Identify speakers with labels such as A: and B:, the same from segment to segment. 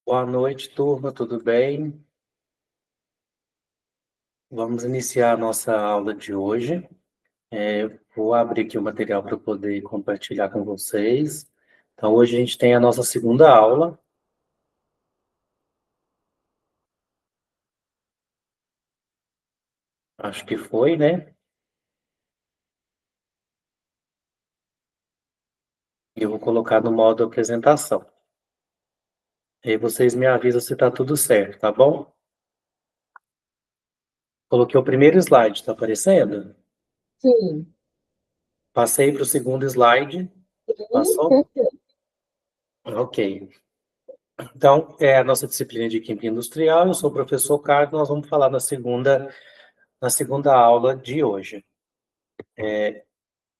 A: Boa noite, turma, tudo bem? Vamos iniciar a nossa aula de hoje. Vou abrir aqui o material para poder compartilhar com vocês. Então, hoje a gente tem a nossa segunda aula, acho que foi, né? E eu vou colocar no modo apresentação. E aí vocês me avisam se está tudo certo, tá bom? Coloquei o primeiro slide, está aparecendo?
B: Sim.
A: Passei para o segundo slide. Passou? Ok. Então, é a nossa disciplina de Química Industrial. Eu sou o professor Carlos. Nós vamos falar na segunda aula de hoje.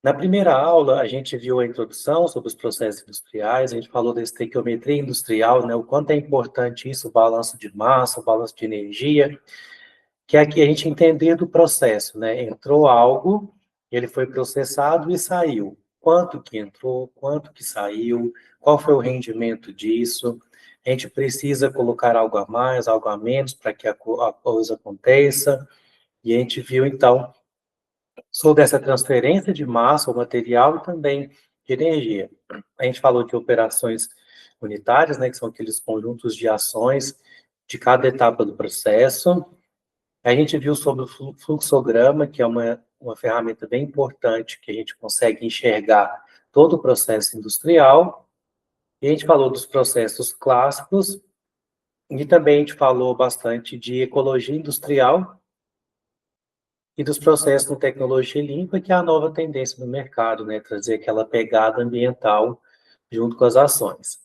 A: Na primeira aula, a gente viu a introdução sobre os processos industriais, a gente falou da estequiometria industrial, né, o quanto é importante isso, o balanço de massa, o balanço de energia, que é aqui a gente entender do processo, né, entrou algo, ele foi processado e saiu. Quanto que entrou, quanto que saiu, qual foi o rendimento disso, a gente precisa colocar algo a mais, algo a menos para que a coisa aconteça, e a gente viu, então, sobre essa transferência de massa ou material e também de energia. A gente falou de operações unitárias, né, que são aqueles conjuntos de ações de cada etapa do processo. A gente viu sobre o fluxograma, que é uma ferramenta bem importante, que a gente consegue enxergar todo o processo industrial. E a gente falou dos processos clássicos, e também a gente falou bastante de ecologia industrial, e dos processos com tecnologia limpa, que é a nova tendência no mercado, né? Trazer aquela pegada ambiental junto com as ações.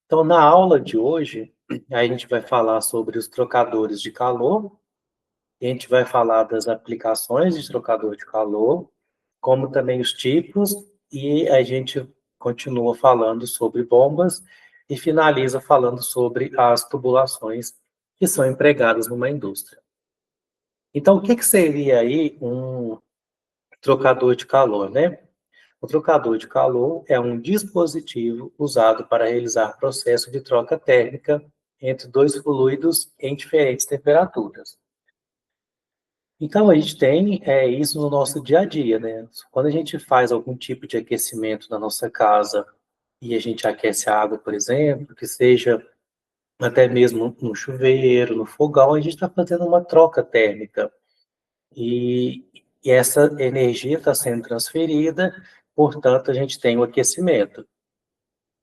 A: Então, na aula de hoje, a gente vai falar sobre os trocadores de calor, e a gente vai falar das aplicações de trocador de calor, como também os tipos, e a gente continua falando sobre bombas e finaliza falando sobre as tubulações que são empregadas numa indústria. Então, o que seria aí um trocador de calor, né? O trocador de calor é um dispositivo usado para realizar processo de troca térmica entre dois fluidos em diferentes temperaturas. Então, a gente tem isso no nosso dia a dia, né? Quando a gente faz algum tipo de aquecimento na nossa casa e a gente aquece a água, por exemplo, que seja até mesmo no chuveiro, no fogão, a gente está fazendo uma troca térmica. E, e essa energia está sendo transferida, portanto, a gente tem o aquecimento.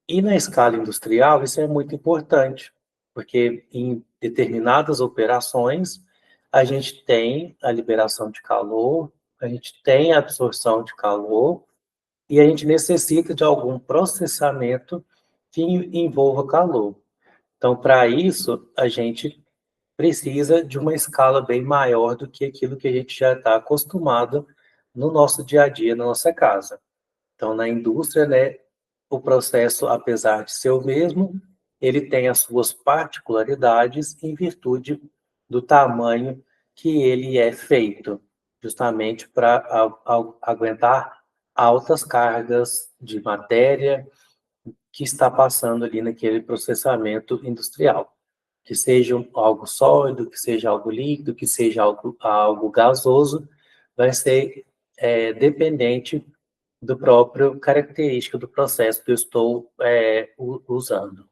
A: E na escala industrial, isso é muito importante, porque em determinadas operações, a gente tem a liberação de calor, a gente tem a absorção de calor, e a gente necessita de algum processamento que envolva calor. Então, para isso, a gente precisa de uma escala bem maior do que aquilo que a gente já está acostumado no nosso dia a dia, na nossa casa. Então, na indústria, né, o processo, apesar de ser o mesmo, ele tem as suas particularidades em virtude do tamanho que ele é feito, justamente para aguentar altas cargas de matéria que está passando ali naquele processamento industrial. Que seja algo sólido, que seja algo líquido, que seja algo gasoso, vai ser dependente do próprio característica do processo que eu estou usando.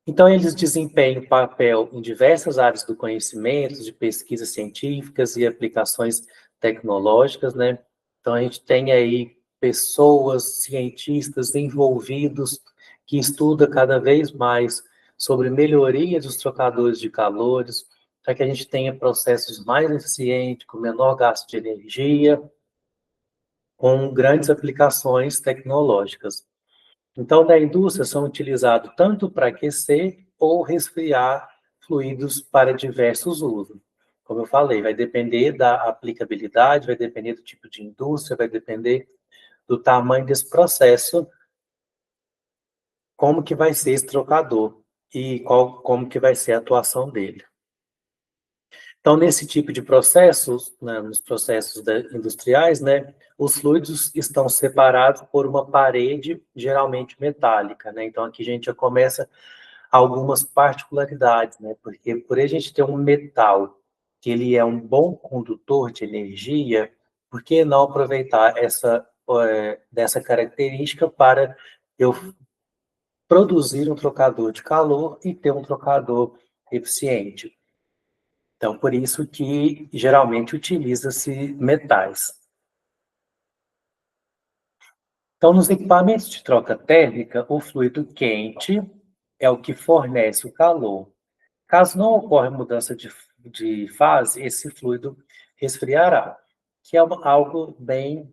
A: Então, eles desempenham papel em diversas áreas do conhecimento, de pesquisas científicas e aplicações tecnológicas, né? Então, a gente tem aí pessoas, cientistas envolvidos que estudam cada vez mais sobre melhoria dos trocadores de calores, para que a gente tenha processos mais eficientes, com menor gasto de energia, com grandes aplicações tecnológicas. Então, na indústria são utilizados tanto para aquecer ou resfriar fluidos para diversos usos. Como eu falei, vai depender da aplicabilidade, vai depender do tipo de indústria, vai depender do tamanho desse processo, como que vai ser esse trocador e como que vai ser a atuação dele. Então, nesse tipo de processos, né, nos processos industriais, né, os fluidos estão separados por uma parede, geralmente metálica, né? Então, aqui a gente já começa algumas particularidades, né? Porque por a gente ter um metal que ele é um bom condutor de energia, por que não aproveitar dessa característica para eu produzir um trocador de calor e ter um trocador eficiente? Então, por isso que geralmente utiliza-se metais. Então, nos equipamentos de troca térmica, o fluido quente é o que fornece o calor. Caso não ocorra mudança de fase, esse fluido resfriará, que é algo bem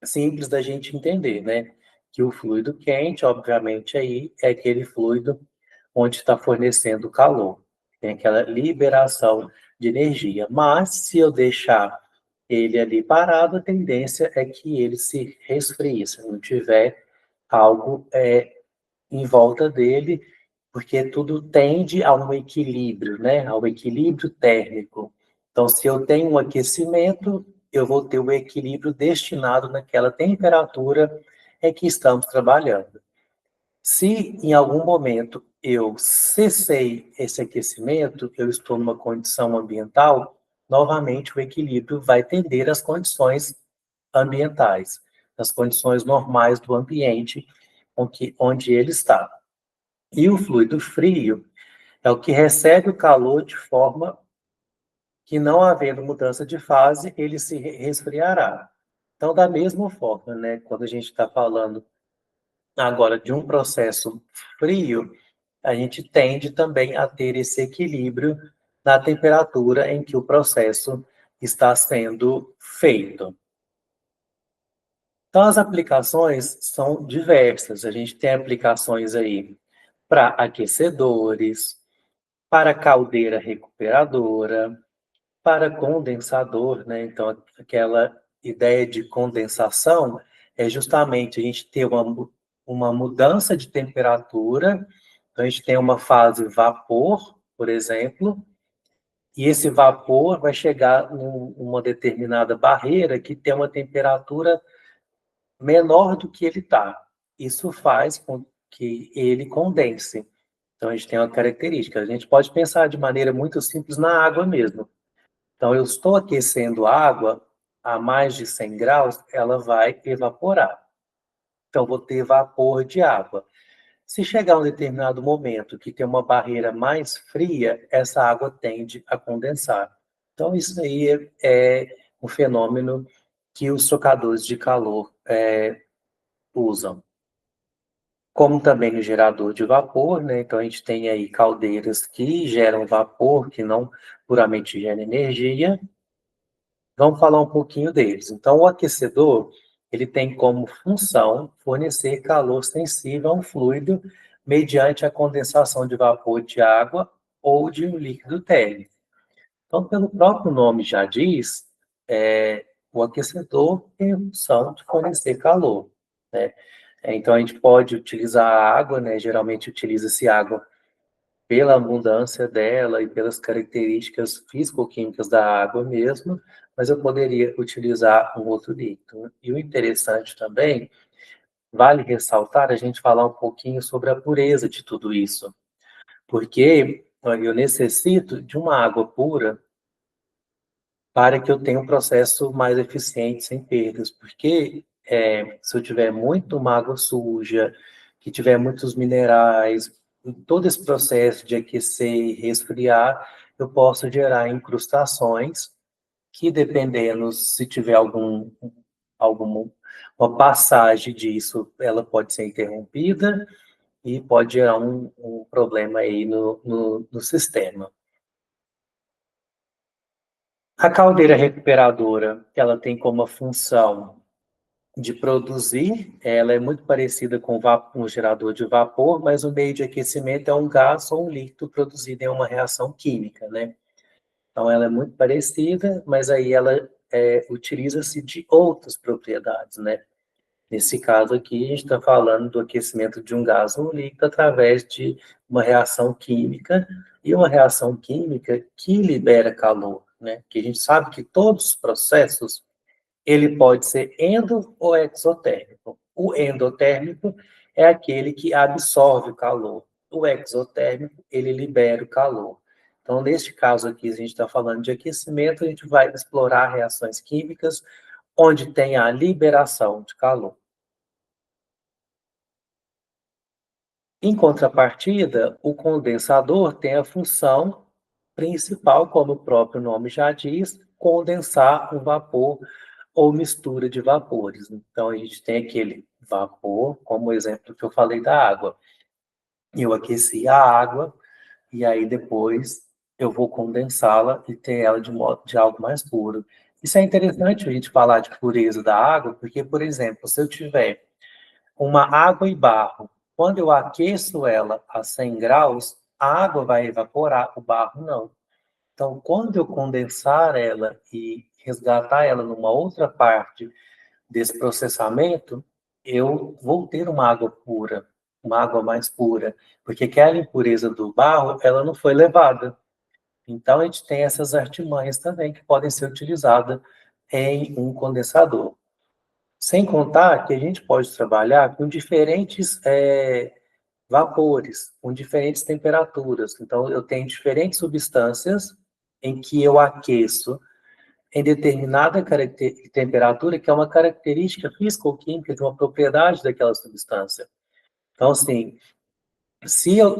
A: simples da gente entender, né? Que o fluido quente, obviamente, aí é aquele fluido onde está fornecendo calor. Tem aquela liberação de energia. Mas, se eu deixar ele ali parado, a tendência é que ele se resfrie, se não tiver algo em volta dele, porque tudo tende a um equilíbrio, né? Ao equilíbrio térmico. Então, se eu tenho um aquecimento, eu vou ter o equilíbrio destinado naquela temperatura em que estamos trabalhando. Se em algum momento eu cessei esse aquecimento, eu estou numa condição ambiental, novamente o equilíbrio vai tender às condições ambientais, às condições normais do ambiente onde ele está. E o fluido frio é o que recebe o calor de forma que, não havendo mudança de fase, ele se resfriará. Então, da mesma forma, né, quando a gente está falando agora de um processo frio, a gente tende também a ter esse equilíbrio na temperatura em que o processo está sendo feito. Então, as aplicações são diversas. A gente tem aplicações aí para aquecedores, para caldeira recuperadora, para condensador, né? Então, aquela ideia de condensação é justamente a gente ter uma mudança de temperatura. Então, a gente tem uma fase vapor, por exemplo, e esse vapor vai chegar numa determinada barreira que tem uma temperatura menor do que ele está. Isso faz com que ele condense. Então, a gente tem uma característica. A gente pode pensar de maneira muito simples na água mesmo. Então, eu estou aquecendo a água a mais de 100 graus, ela vai evaporar. Então, vou ter vapor de água. Se chegar a um determinado momento que tem uma barreira mais fria, essa água tende a condensar. Então, isso aí é um fenômeno que os trocadores de calor usam. Como também no gerador de vapor, né? Então, a gente tem aí caldeiras que geram vapor, que não puramente geram energia. Vamos falar um pouquinho deles. Então, o aquecedor, ele tem como função fornecer calor sensível a um fluido mediante a condensação de vapor de água ou de um líquido térmico. Então, pelo próprio nome já diz, o aquecedor tem a função de fornecer calor, né? Então, a gente pode utilizar a água, né? Geralmente utiliza-se água pela abundância dela e pelas características físico-químicas da água mesmo, mas eu poderia utilizar um outro líquido. E o interessante também, vale ressaltar, a gente falar um pouquinho sobre a pureza de tudo isso, porque eu necessito de uma água pura para que eu tenha um processo mais eficiente, sem perdas, porque se eu tiver muito uma água suja, que tiver muitos minerais, em todo esse processo de aquecer e resfriar, eu posso gerar incrustações que, dependendo se tiver alguma uma passagem disso, ela pode ser interrompida e pode gerar um problema aí no sistema. A caldeira recuperadora, ela tem como função de produzir, ela é muito parecida com um gerador de vapor, mas o meio de aquecimento é um gás ou um líquido produzido em uma reação química, né? Então, ela é muito parecida, mas aí ela utiliza-se de outras propriedades, né? Nesse caso aqui, a gente está falando do aquecimento de um gás ou um líquido através de uma reação química, e uma reação química que libera calor, né? Que a gente sabe que todos os processos, ele pode ser endo ou exotérmico. O endotérmico é aquele que absorve o calor. O exotérmico, ele libera o calor. Então, neste caso aqui, a gente está falando de aquecimento, a gente vai explorar reações químicas onde tem a liberação de calor. Em contrapartida, o condensador tem a função principal, como o próprio nome já diz, condensar um vapor ou mistura de vapores. Então, a gente tem aquele vapor, como o exemplo que eu falei da água. Eu aqueci a água e aí depois eu vou condensá-la e ter ela de modo de algo mais puro. Isso é interessante a gente falar de pureza da água, porque, por exemplo, se eu tiver uma água e barro, quando eu aqueço ela a 100 graus, a água vai evaporar, o barro não. Então, quando eu condensar ela e resgatar ela numa outra parte desse processamento, eu vou ter uma água pura, uma água mais pura, porque aquela impureza do barro, ela não foi levada. Então, a gente tem essas artimanhas também que podem ser utilizadas em um condensador. Sem contar que a gente pode trabalhar com diferentes vapores, com diferentes temperaturas. Então, eu tenho diferentes substâncias em que eu aqueço em determinada temperatura, que é uma característica físico-química de uma propriedade daquela substância. Então, assim, se eu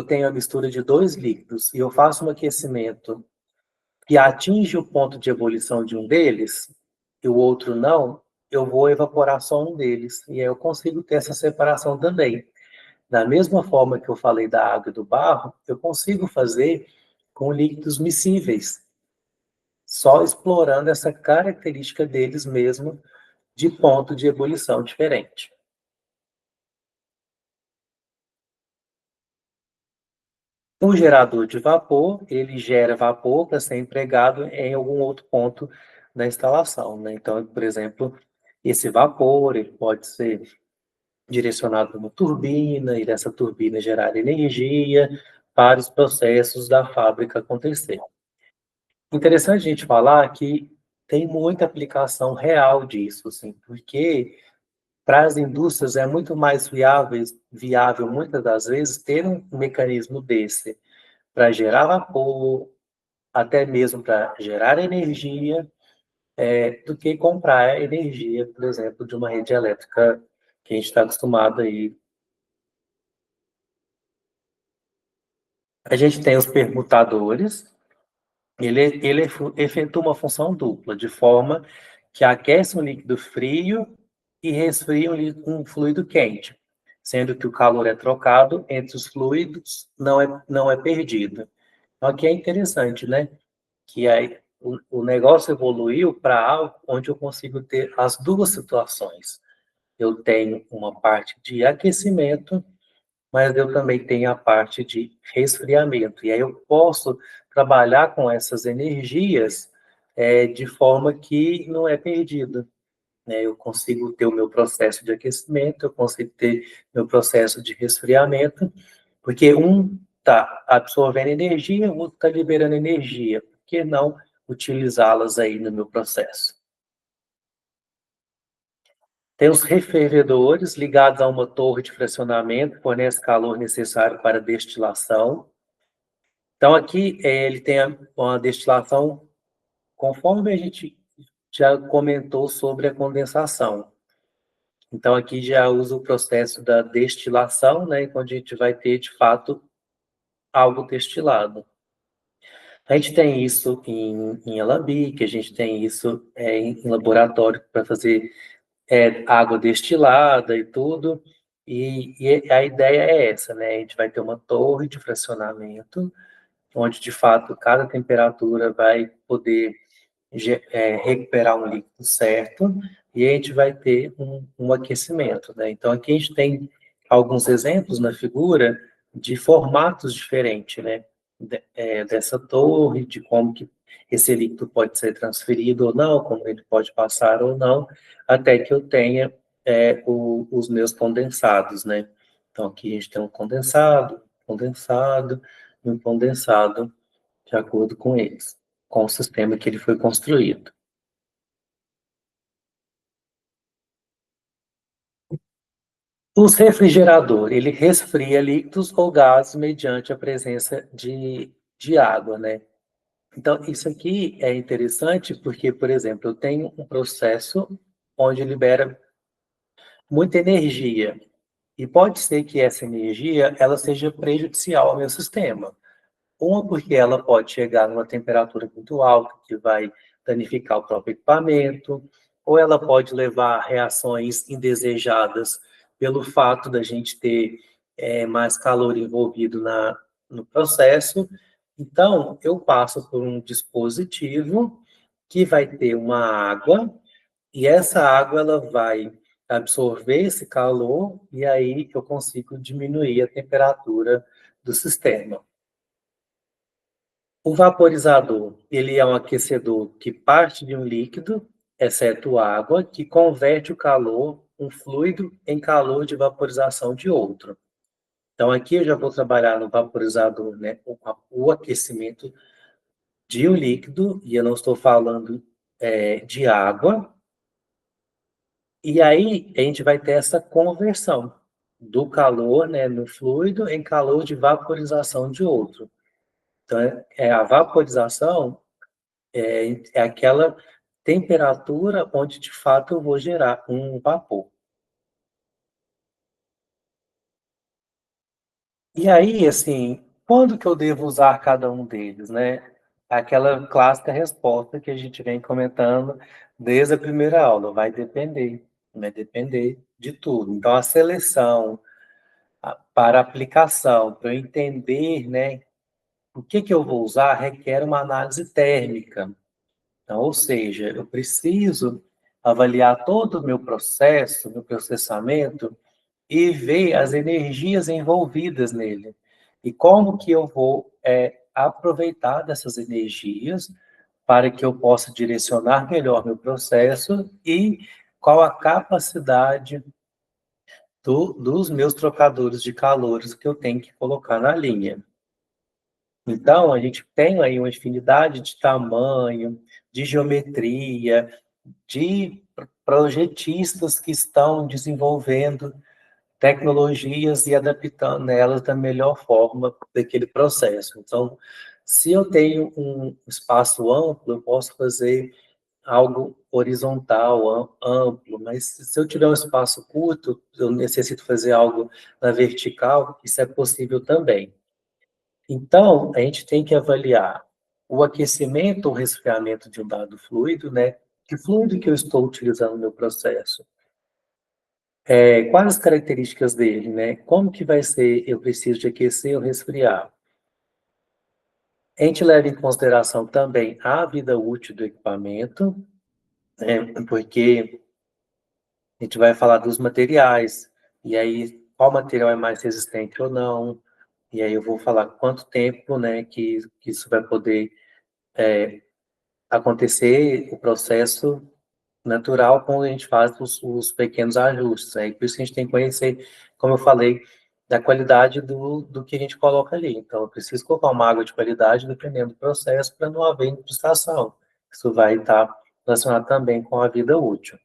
A: tenho a mistura de dois líquidos e eu faço um aquecimento que atinge o ponto de ebulição de um deles e o outro não, eu vou evaporar só um deles. E aí eu consigo ter essa separação também. Da mesma forma que eu falei da água e do barro, eu consigo fazer com líquidos miscíveis, só explorando essa característica deles mesmo de ponto de ebulição diferente. O gerador de vapor, ele gera vapor para ser empregado em algum outro ponto da instalação, né? Então, por exemplo, esse vapor, ele pode ser direcionado para uma turbina, e dessa turbina gerar energia para os processos da fábrica acontecer. Interessante a gente falar que tem muita aplicação real disso, assim, porque para as indústrias é muito mais viável muitas das vezes, ter um mecanismo desse para gerar vapor, até mesmo para gerar energia, do que comprar energia, por exemplo, de uma rede elétrica que a gente está acostumado aí. A gente tem os permutadores, ele efetua uma função dupla, de forma que aquece um líquido frio e resfria um fluido quente, sendo que o calor é trocado entre os fluidos, não é perdido. Então, aqui é interessante, né? Que aí o negócio evoluiu para algo onde eu consigo ter as duas situações. Eu tenho uma parte de aquecimento, mas eu também tenho a parte de resfriamento. E aí eu posso trabalhar com essas energias de forma que não é perdida, né? Eu consigo ter o meu processo de aquecimento, eu consigo ter meu processo de resfriamento, porque um está absorvendo energia, o outro está liberando energia. Por que não utilizá-las aí no meu processo? Tem os refervedores ligados a uma torre de fracionamento, fornece calor necessário para destilação. Então, aqui ele tem uma destilação, conforme a gente já comentou sobre a condensação. Então, aqui já usa o processo da destilação, né, onde a gente vai ter, de fato, algo destilado. A gente tem isso em alambique, a gente tem isso em laboratório para fazer água destilada e tudo. E a ideia é essa, né? A gente vai ter uma torre de fracionamento, onde, de fato, cada temperatura vai poder recuperar um líquido certo, e a gente vai ter um aquecimento, né? Então, aqui a gente tem alguns exemplos na figura de formatos diferentes, né? Dessa torre, de como que esse líquido pode ser transferido ou não, como ele pode passar ou não, até que eu tenha os meus condensados, né? Então, aqui a gente tem um condensado, condensado e um condensado de acordo com eles, com o sistema que ele foi construído. Os refrigerador, ele resfria líquidos ou gases mediante a presença de água, né? Então, isso aqui é interessante porque, por exemplo, eu tenho um processo onde libera muita energia. E pode ser que essa energia ela seja prejudicial ao meu sistema. Uma, porque ela pode chegar numa temperatura muito alta, que vai danificar o próprio equipamento, ou ela pode levar a reações indesejadas pelo fato da gente ter mais calor envolvido no processo. Então, eu passo por um dispositivo que vai ter uma água, e essa água ela vai absorver esse calor, e aí eu consigo diminuir a temperatura do sistema. O vaporizador, ele é um aquecedor que parte de um líquido, exceto água, que converte o calor, um fluido, em calor de vaporização de outro. Então, aqui eu já vou trabalhar no vaporizador, né, o aquecimento de um líquido, e eu não estou falando de água. E aí, a gente vai ter essa conversão do calor, né, no fluido, em calor de vaporização de outro. Então, a vaporização é aquela temperatura onde, de fato, eu vou gerar um vapor. E aí, assim, quando que eu devo usar cada um deles, né? Aquela clássica resposta que a gente vem comentando desde a primeira aula, vai depender de tudo. Então, a seleção para aplicação, para eu entender, né, o que eu vou usar, requer uma análise térmica. Então, ou seja, eu preciso avaliar todo o meu processo, meu processamento, e ver as energias envolvidas nele. E como que eu vou aproveitar dessas energias para que eu possa direcionar melhor meu processo e qual a capacidade dos meus trocadores de calores que eu tenho que colocar na linha. Então, a gente tem aí uma infinidade de tamanho, de geometria, de projetistas que estão desenvolvendo tecnologias e adaptando elas da melhor forma daquele processo. Então, se eu tenho um espaço amplo, eu posso fazer algo horizontal, amplo, mas se eu tiver um espaço curto, eu necessito fazer algo na vertical, isso é possível também. Então, a gente tem que avaliar o aquecimento ou resfriamento de um dado fluido, né? Que fluido que eu estou utilizando no meu processo? Quais as características dele, né? Como que vai ser, eu preciso de aquecer ou resfriar? A gente leva em consideração também a vida útil do equipamento, né? Porque a gente vai falar dos materiais, e aí qual material é mais resistente ou não, e aí eu vou falar quanto tempo, né, que isso vai poder acontecer, o processo natural, quando a gente faz os pequenos ajustes. Né? Por isso que a gente tem que conhecer, como eu falei, da qualidade do que a gente coloca ali. Então, eu preciso colocar uma água de qualidade dependendo do processo para não haver incrustação. Isso vai estar relacionado também com a vida útil.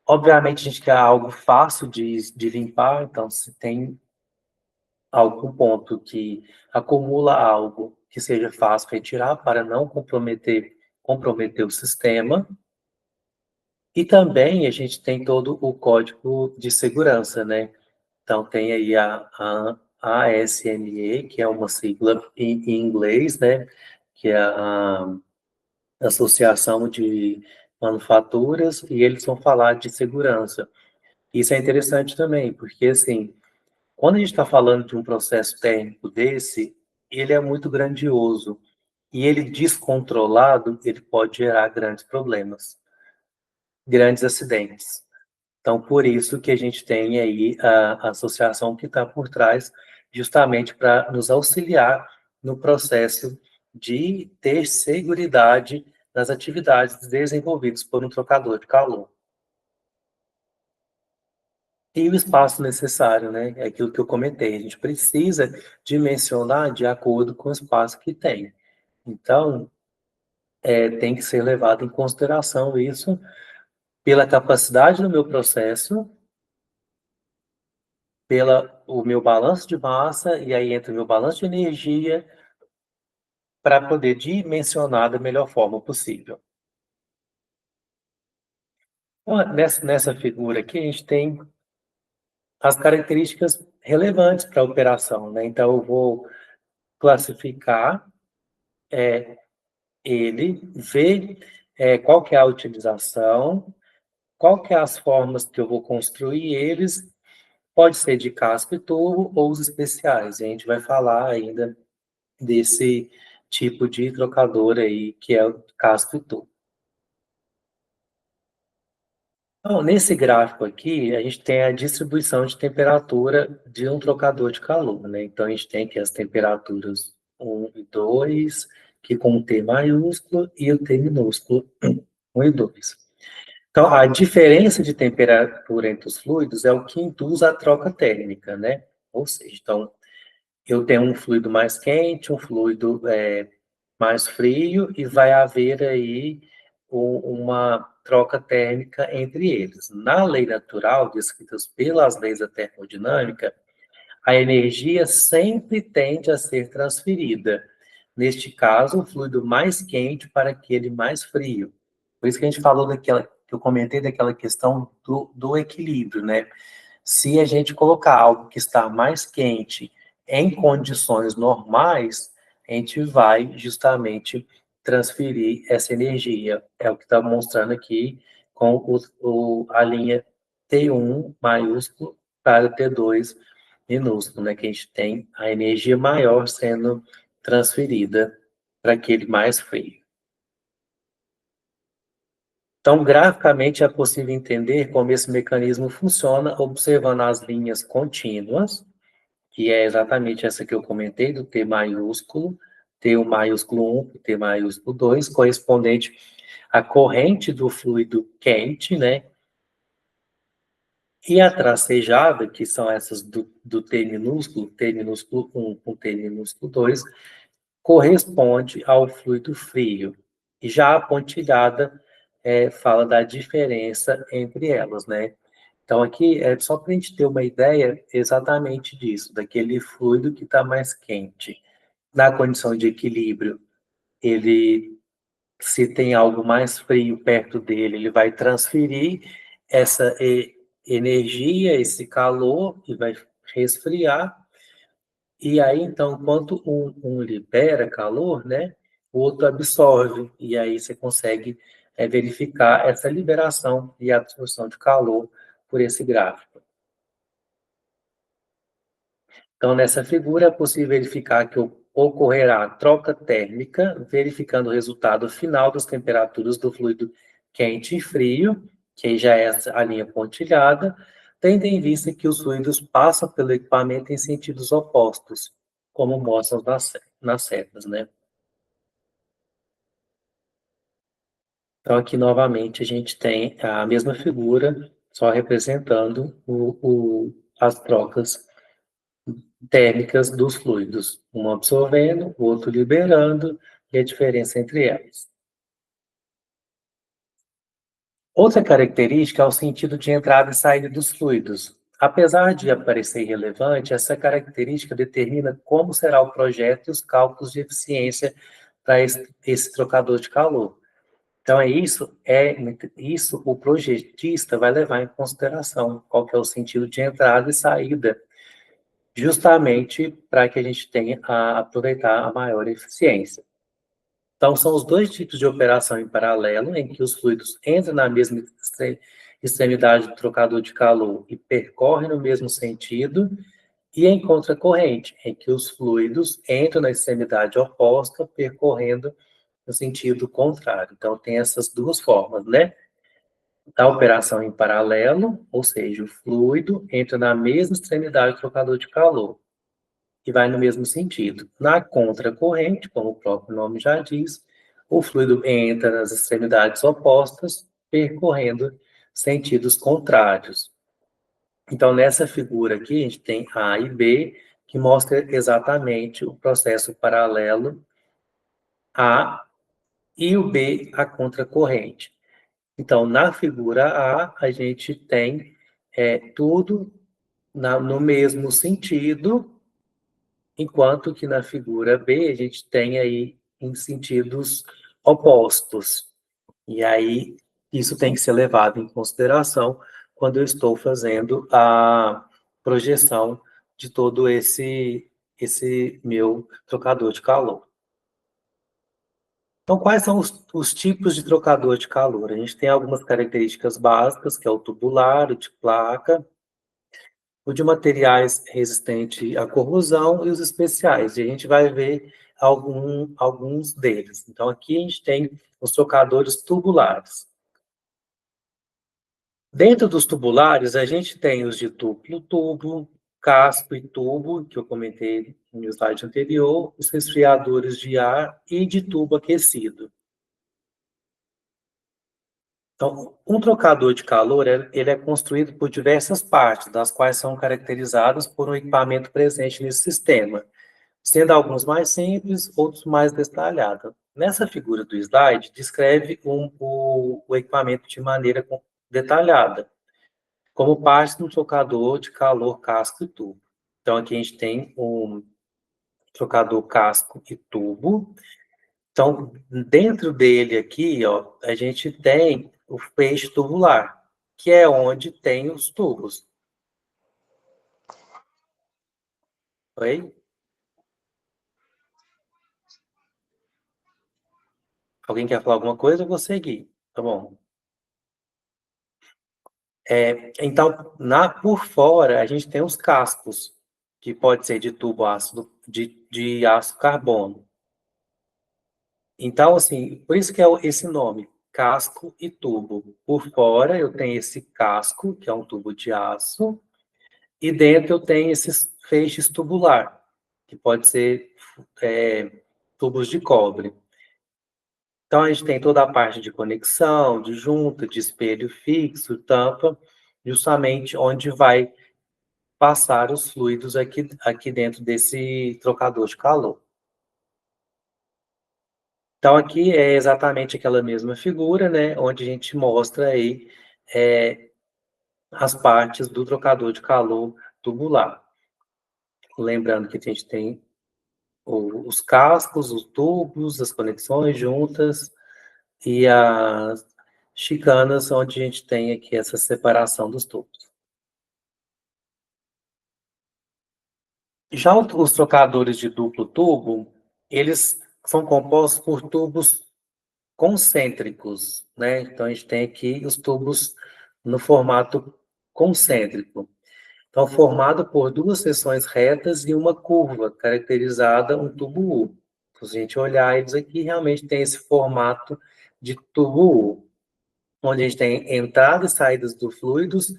A: Obviamente, a gente quer algo fácil de limpar, então, se tem algum ponto que acumula algo que seja fácil retirar para não comprometer o sistema. E também a gente tem todo o código de segurança, né? Então, tem aí a ASME, que é uma sigla em inglês, né? Que é a Associação de Manufaturas, e eles vão falar de segurança. Isso é interessante também, porque, assim, quando a gente está falando de um processo térmico desse, ele é muito grandioso. E ele descontrolado, ele pode gerar grandes problemas, grandes acidentes. Então, por isso que a gente tem aí a associação que está por trás, justamente para nos auxiliar no processo de ter seguridade nas atividades desenvolvidas por um trocador de calor. E o espaço necessário, né? É aquilo que eu comentei. A gente precisa dimensionar de acordo com o espaço que tem. Então, tem que ser levado em consideração isso pela capacidade do meu processo, pela o meu balanço de massa, e aí entra o meu balanço de energia, para poder dimensionar da melhor forma possível. Então, nessa figura aqui, a gente tem as características relevantes para a operação, né? Então, eu vou classificar ele, ver qual que é a utilização, qual que é as formas que eu vou construir eles, pode ser de casco e tubo ou os especiais. E a gente vai falar ainda desse tipo de trocador aí, que é o casco e tubo. Então, nesse gráfico aqui, a gente tem a distribuição de temperatura de um trocador de calor, né? Então, a gente tem aqui as temperaturas 1 e 2, que com o T maiúsculo, e o T minúsculo, 1 e 2. Então, a diferença de temperatura entre os fluidos é o que induz a troca térmica, né? Ou seja, então, eu tenho um fluido mais quente, um fluido mais frio, e vai haver aí uma troca térmica entre eles. Na lei natural, descritas pelas leis da termodinâmica, a energia sempre tende a ser transferida. Neste caso, o fluido mais quente para aquele mais frio. Por isso que a gente falou daquela, que eu comentei daquela questão do equilíbrio, né? Se a gente colocar algo que está mais quente em condições normais, a gente vai justamente transferir essa energia. É o que está mostrando aqui com a linha T1 maiúsculo para T2 minúsculo, né? Que a gente tem a energia maior sendo transferida para aquele mais frio. Então, graficamente, é possível entender como esse mecanismo funciona observando as linhas contínuas, que é exatamente essa que eu comentei, do T maiúsculo, T1 maiúsculo 1, T maiúsculo 2, correspondente à corrente do fluido quente, né? E a tracejada, que são essas do T minúsculo 1 com T minúsculo 2, corresponde ao fluido frio. E já a pontilhada fala da diferença entre elas, né? Então, aqui é só para a gente ter uma ideia exatamente disso, daquele fluido que está mais quente. Na condição de equilíbrio, ele, se tem algo mais frio perto dele, ele vai transferir essa energia, esse calor, e vai resfriar. E aí, então, quando um libera calor, né, o outro absorve. E aí você consegue verificar essa liberação e absorção de calor por esse gráfico. Então, nessa figura, é possível verificar que ocorrerá troca térmica, verificando o resultado final das temperaturas do fluido quente e frio, que aí já é a linha pontilhada, tendo em vista que os fluidos passam pelo equipamento em sentidos opostos, como mostram nas setas, né? Então, aqui, novamente, a gente tem a mesma figura, só representando as trocas térmicas dos fluidos, um absorvendo, o outro liberando, e a diferença entre elas. Outra característica é o sentido de entrada e saída dos fluidos. Apesar de aparecer irrelevante, essa característica determina como será o projeto e os cálculos de eficiência para esse trocador de calor. Então, isso o projetista vai levar em consideração, qual que é o sentido de entrada e saída, justamente para que a gente tenha a aproveitar a maior eficiência. Então, são os dois tipos de operação em paralelo, em que os fluidos entram na mesma extremidade do trocador de calor e percorrem no mesmo sentido, e em contracorrente, em que os fluidos entram na extremidade oposta, percorrendo no sentido contrário. Então, tem essas duas formas, né? A operação em paralelo, ou seja, o fluido entra na mesma extremidade do trocador de calor e vai no mesmo sentido. Na contracorrente, como o próprio nome já diz, o fluido entra nas extremidades opostas, percorrendo sentidos contrários. Então, nessa figura aqui, a gente tem A e B, que mostra exatamente o processo paralelo A e o B a contracorrente. Então, na figura A gente tem tudo no mesmo sentido, enquanto que na figura B a gente tem aí em sentidos opostos. E aí, isso tem que ser levado em consideração quando eu estou fazendo a projeção de todo esse meu trocador de calor. Então, quais são os tipos de trocador de calor? A gente tem algumas características básicas, que é o tubular, o de placa, o de materiais resistente à corrosão e os especiais. E a gente vai ver alguns deles. Então, aqui a gente tem os trocadores tubulares. Dentro dos tubulares, a gente tem os de duplo tubo, casco e tubo, que eu comentei no slide anterior, os resfriadores de ar e de tubo aquecido. Então, um trocador de calor, ele é construído por diversas partes, das quais são caracterizadas por um equipamento presente nesse sistema, sendo alguns mais simples, outros mais detalhados. Nessa figura do slide, descreve o equipamento de maneira detalhada, como parte do trocador de calor casco e tubo. Então, aqui a gente tem um trocador casco e tubo. Então, dentro dele aqui, ó, a gente tem o feixe tubular, que é onde tem os tubos. Oi? Alguém quer falar alguma coisa? Eu vou seguir. Tá bom. Então, por fora, a gente tem os cascos, que pode ser de tubo ácido, de aço carbono. Então, assim, por isso que é esse nome, casco e tubo. Por fora, eu tenho esse casco, que é um tubo de aço, e dentro eu tenho esses feixes tubular, que pode ser tubos de cobre. Então, a gente tem toda a parte de conexão, de junta, de espelho fixo, tampa, justamente onde vai passar os fluidos aqui dentro desse trocador de calor. Então, aqui é exatamente aquela mesma figura, né, onde a gente mostra aí as partes do trocador de calor tubular. Lembrando que a gente tem os cascos, os tubos, as conexões juntas e as chicanas, onde a gente tem aqui essa separação dos tubos. Já os trocadores de duplo tubo, eles são compostos por tubos concêntricos, né? Então, a gente tem aqui os tubos no formato concêntrico. Então, formado por duas seções retas e uma curva, caracterizada um tubo U. Se a gente olhar eles aqui, realmente tem esse formato de tubo U, onde a gente tem entradas e saídas dos fluidos,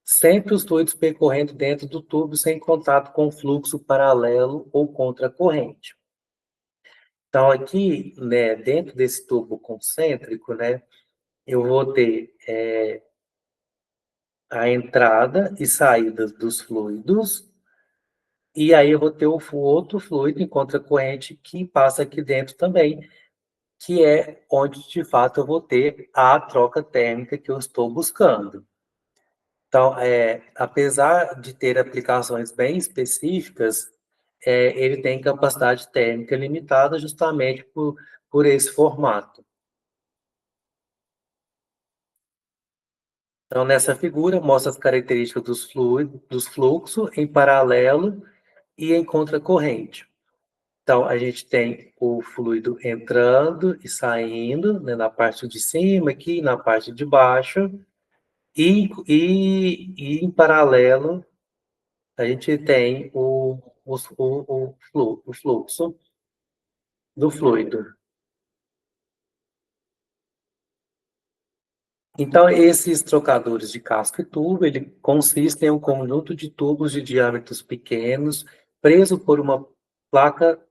A: sempre os fluidos percorrendo dentro do tubo sem contato com fluxo paralelo ou contracorrente. Então, aqui, né, dentro desse tubo concêntrico, né, eu vou ter a entrada e saída dos fluidos, e aí eu vou ter o outro fluido em contracorrente que passa aqui dentro também, que é onde, de fato, eu vou ter a troca térmica que eu estou buscando. Então, apesar de ter aplicações bem específicas, ele tem capacidade térmica limitada justamente por esse formato. Então, nessa figura, mostra as características dos fluxos em paralelo e em contracorrente. Então, a gente tem o fluido entrando e saindo, né, na parte de cima aqui, na parte de baixo, e em paralelo, a gente tem o fluxo do fluido. Então, esses trocadores de casco e tubo, ele consistem em um conjunto de tubos de diâmetros pequenos, preso por uma placa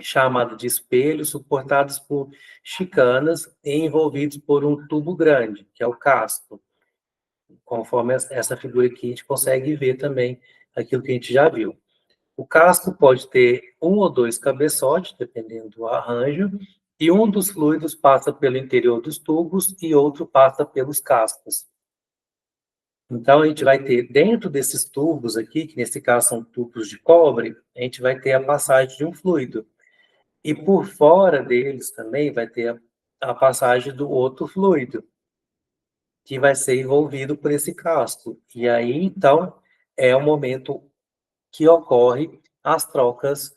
A: chamada de espelho, suportados por chicanas e envolvidos por um tubo grande, que é o casco. conforme essa figura aqui, a gente consegue ver também aquilo que a gente já viu. O casco pode ter um ou dois cabeçotes, dependendo do arranjo, e um dos fluidos passa pelo interior dos tubos e outro passa pelos cascos. Então, a gente vai ter, dentro desses tubos aqui, que nesse caso são tubos de cobre, a gente vai ter a passagem de um fluido. E por fora deles também vai ter a passagem do outro fluido, que vai ser envolvido por esse casco. E aí, então, é o momento que ocorre as trocas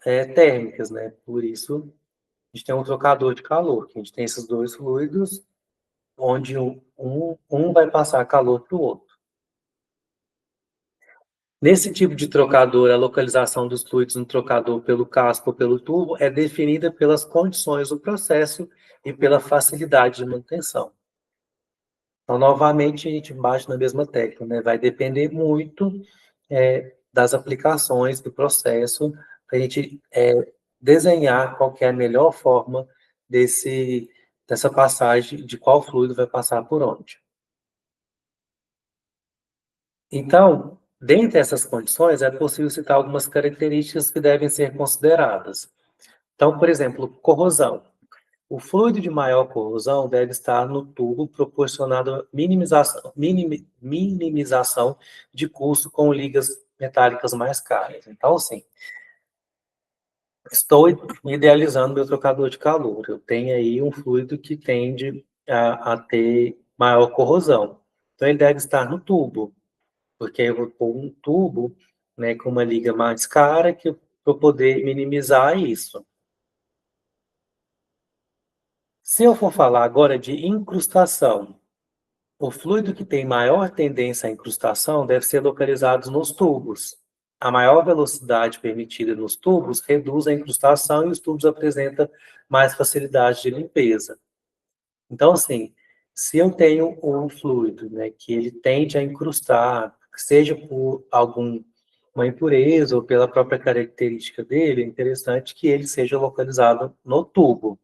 A: térmicas, né? Por isso, a gente tem um trocador de calor, que a gente tem esses dois fluidos, onde um vai passar calor para o outro. Nesse tipo de trocador, a localização dos fluidos no trocador pelo casco ou pelo tubo é definida pelas condições do processo e pela facilidade de manutenção. Então, novamente, a gente bate na mesma tecla, né? Vai depender muito das aplicações do processo para a gente desenhar qual que é a melhor forma dessa passagem, de qual fluido vai passar por onde. Então, dentre essas condições, é possível citar algumas características que devem ser consideradas. Então, por exemplo, corrosão. O fluido de maior corrosão deve estar no tubo, proporcionando a minimização de custo com ligas metálicas mais caras. Então, assim, estou idealizando meu trocador de calor. Eu tenho aí um fluido que tende a ter maior corrosão. Então, ele deve estar no tubo, porque eu vou pôr um tubo, né, com uma liga mais cara para eu poder minimizar isso. Se eu for falar agora de incrustação, o fluido que tem maior tendência à incrustação deve ser localizado nos tubos. A maior velocidade permitida nos tubos reduz a incrustação e os tubos apresentam mais facilidade de limpeza. Então, assim, se eu tenho um fluido, né, que ele tende a incrustar, seja por alguma impureza ou pela própria característica dele, é interessante que ele seja localizado no tubo.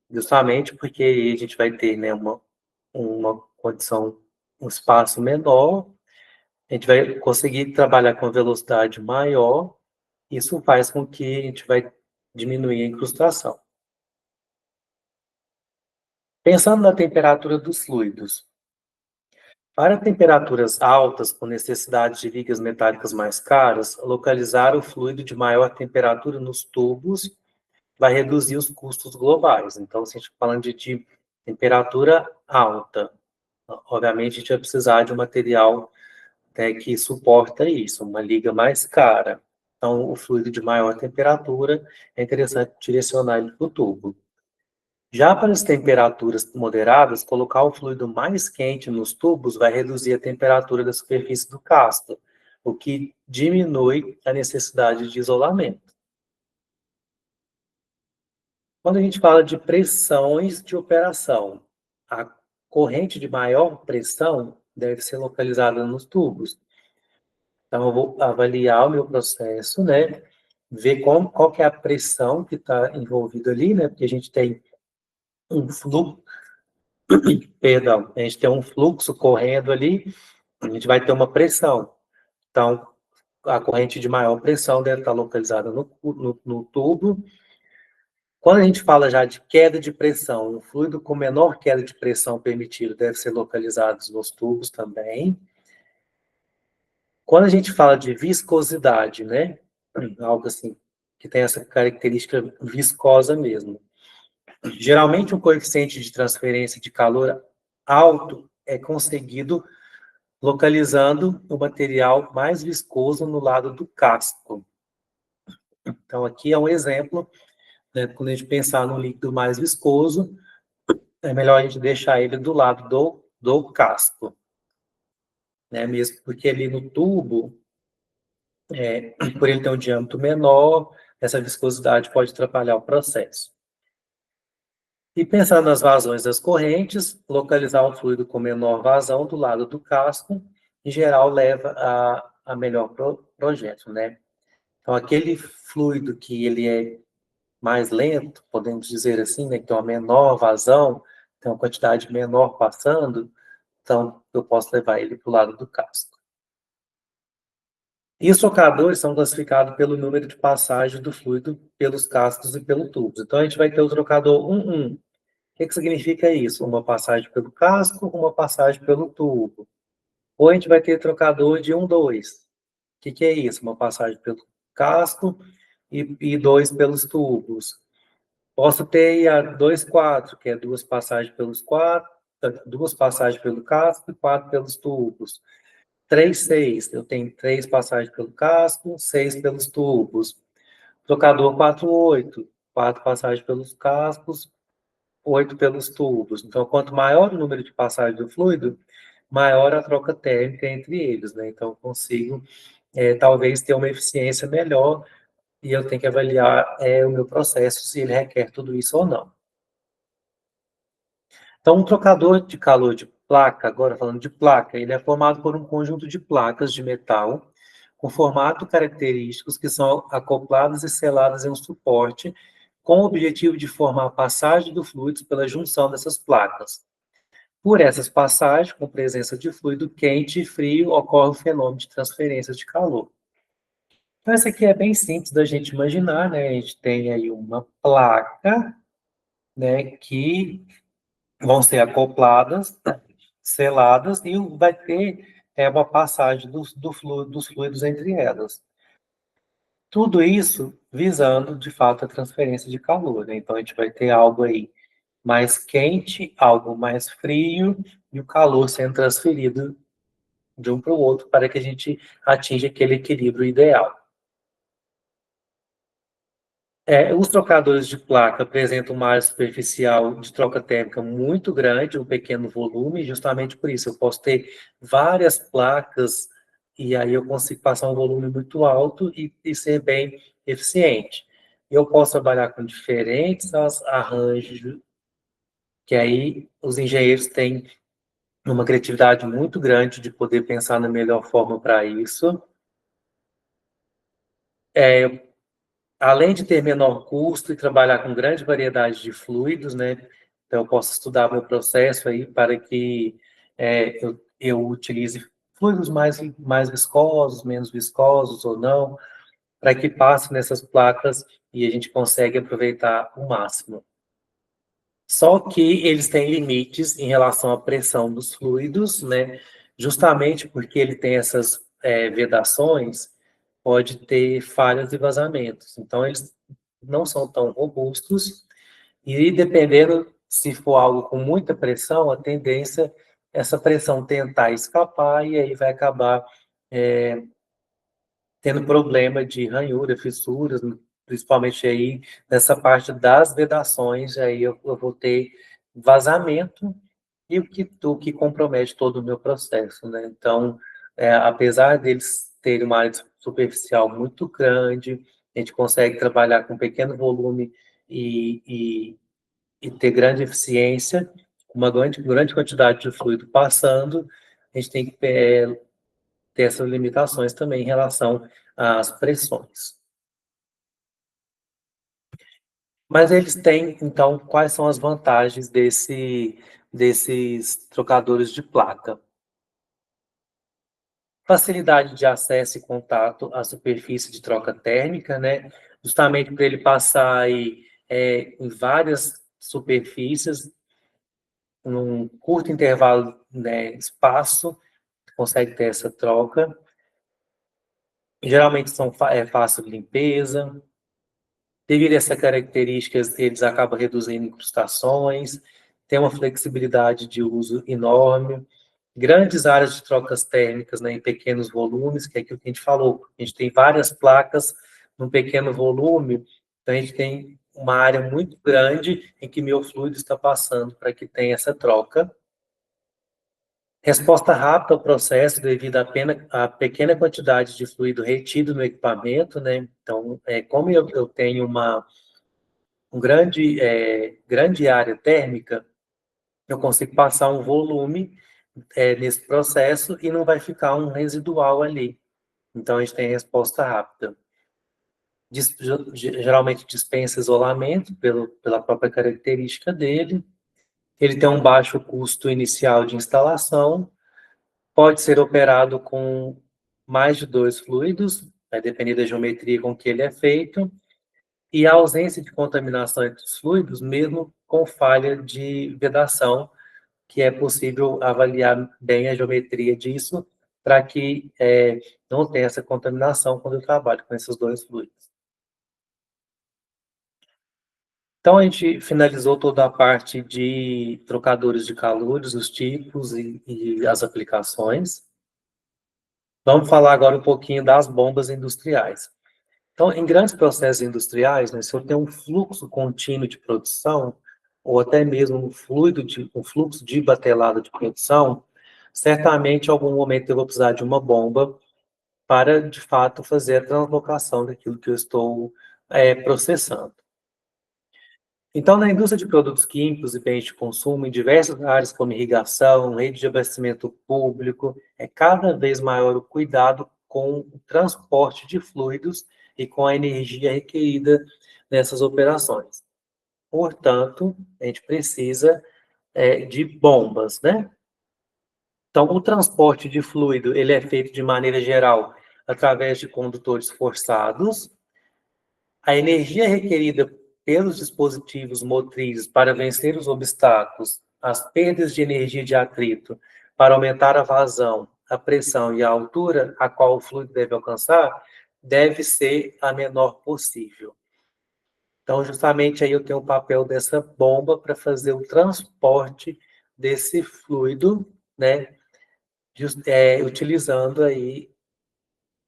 A: Justamente porque aí a gente vai ter, né, uma condição, um espaço menor, a gente vai conseguir trabalhar com velocidade maior, isso faz com que a gente vai diminuir a incrustação. Pensando na temperatura dos fluidos, para temperaturas altas, com necessidade de ligas metálicas mais caras, localizar o fluido de maior temperatura nos tubos vai reduzir os custos globais. Então, se a gente está falando de temperatura alta, obviamente a gente vai precisar de um material que suporta isso, uma liga mais cara. Então, o fluido de maior temperatura, é interessante direcionar ele para o tubo. Já para as temperaturas moderadas, colocar o fluido mais quente nos tubos vai reduzir a temperatura da superfície do casco, o que diminui a necessidade de isolamento. Quando a gente fala de pressões de operação, a corrente de maior pressão deve ser localizada nos tubos. Então, eu vou avaliar o meu processo, né? Ver qual que é a pressão que está envolvida ali, né? Porque a gente tem um fluxo, perdão, a gente tem um fluxo correndo ali, a gente vai ter uma pressão. Então, a corrente de maior pressão deve estar localizada no tubo. Quando a gente fala já de queda de pressão, um fluido com menor queda de pressão permitido deve ser localizado nos tubos também. Quando a gente fala de viscosidade, né? Algo assim, que tem essa característica viscosa mesmo. Geralmente, um coeficiente de transferência de calor alto é conseguido localizando o material mais viscoso no lado do casco. Então, aqui é um exemplo, né? Quando a gente pensar no líquido mais viscoso, é melhor a gente deixar ele do lado do casco, né? Mesmo porque ali no tubo, por ele ter um diâmetro menor, essa viscosidade pode atrapalhar o processo. E pensando nas vazões das correntes, localizar um fluido com menor vazão do lado do casco, em geral, leva a melhor projeto, né? Então, aquele fluido que ele é mais lento, podemos dizer assim, né, que tem uma menor vazão, tem uma quantidade menor passando, então eu posso levar ele para o lado do casco. E os trocadores são classificados pelo número de passagem do fluido pelos cascos e pelo tubo. Então, a gente vai ter o trocador 1, 1. O que significa isso? Uma passagem pelo casco, uma passagem pelo tubo. Ou a gente vai ter trocador de 1, 2. O que é isso? Uma passagem pelo casco e 2 pelos tubos. Posso ter a 2, 4, que é duas passagens pelo casco e 4 pelos tubos. 3, 6, eu tenho 3 passagens pelo casco, 6 pelos tubos. Trocador 4, 8, 4 passagens pelos cascos, 8 pelos tubos. Então, quanto maior o número de passagens do fluido, maior a troca térmica entre eles, né? Então, eu consigo, talvez, ter uma eficiência melhor e eu tenho que avaliar o meu processo, se ele requer tudo isso ou não. Então, um trocador de calor de placa, agora falando de placa, ele é formado por um conjunto de placas de metal com formato característicos que são acopladas e seladas em um suporte com o objetivo de formar a passagem do fluido pela junção dessas placas. Por essas passagens, com presença de fluido quente e frio, ocorre o fenômeno de transferência de calor. Então, essa aqui é bem simples da gente imaginar, né? A gente tem aí uma placa, né, que vão ser acopladas, seladas, e vai ter uma passagem dos fluidos entre elas. Tudo isso visando, de fato, a transferência de calor, né? Então, a gente vai ter algo aí mais quente, algo mais frio, e o calor sendo transferido de um para o outro para que a gente atinja aquele equilíbrio ideal. Os trocadores de placa apresentam uma área superficial de troca térmica muito grande, um pequeno volume, justamente por isso eu posso ter várias placas e aí eu consigo passar um volume muito alto e ser bem eficiente. Eu posso trabalhar com diferentes arranjos, que aí os engenheiros têm uma criatividade muito grande de poder pensar na melhor forma para isso. Além de ter menor custo e trabalhar com grande variedade de fluidos, né? Então, eu posso estudar meu processo aí para que eu utilize fluidos mais viscosos, menos viscosos ou não, para que passe nessas placas e a gente consegue aproveitar o máximo. Só que eles têm limites em relação à pressão dos fluidos, né? Justamente porque ele tem essas vedações, pode ter falhas e vazamentos. Então, eles não são tão robustos e, dependendo se for algo com muita pressão, a tendência é essa pressão tentar escapar e aí vai acabar tendo problema de ranhura, fissuras, principalmente aí nessa parte das vedações, aí eu vou ter vazamento e o que compromete todo o meu processo, né? Então, apesar deles terem uma área superficial muito grande, a gente consegue trabalhar com pequeno volume e ter grande eficiência, uma grande quantidade de fluido passando, a gente tem que ter essas limitações também em relação às pressões. Mas eles têm, então, quais são as vantagens desses trocadores de placa? Facilidade de acesso e contato à superfície de troca térmica, né? Justamente para ele passar aí, em várias superfícies, num curto intervalo, né, espaço, consegue ter essa troca. Geralmente é fácil de limpeza. Devido a essas características, eles acabam reduzindo incrustações, tem uma flexibilidade de uso enorme, grandes áreas de trocas térmicas, né, em pequenos volumes, que é aquilo que a gente falou. A gente tem várias placas num pequeno volume, então a gente tem uma área muito grande em que meu fluido está passando para que tenha essa troca. Resposta rápida ao processo devido à pequena quantidade de fluido retido no equipamento, né? Então, como eu tenho grande área térmica, eu consigo passar um volume nesse processo e não vai ficar um residual ali. Então, a gente tem resposta rápida. Geralmente dispensa isolamento pela própria característica dele. Ele tem um baixo custo inicial de instalação, pode ser operado com mais de 2 fluidos, vai depender da geometria com que ele é feito, e a ausência de contaminação entre os fluidos, mesmo com falha de vedação, que é possível avaliar bem a geometria disso, para que não tenha essa contaminação quando eu trabalho com esses 2 fluidos. Então, a gente finalizou toda a parte de trocadores de calores, os tipos e as aplicações. Vamos falar agora um pouquinho das bombas industriais. Então, em grandes processos industriais, né, se eu tenho um fluxo contínuo de produção, ou até mesmo um fluxo de batelada de produção, certamente, em algum momento, eu vou precisar de uma bomba para, de fato, fazer a translocação daquilo que eu estou processando. Então, na indústria de produtos químicos e bens de consumo, em diversas áreas como irrigação, rede de abastecimento público, é cada vez maior o cuidado com o transporte de fluidos e com a energia requerida nessas operações. Portanto, a gente precisa de bombas, né? Então, o transporte de fluido, ele é feito de maneira geral através de condutores forçados. A energia requerida pelos dispositivos motrizes para vencer os obstáculos, as perdas de energia de atrito, para aumentar a vazão, a pressão e a altura a qual o fluido deve alcançar, deve ser a menor possível. Então, justamente aí eu tenho o papel dessa bomba para fazer o transporte desse fluido, né, utilizando aí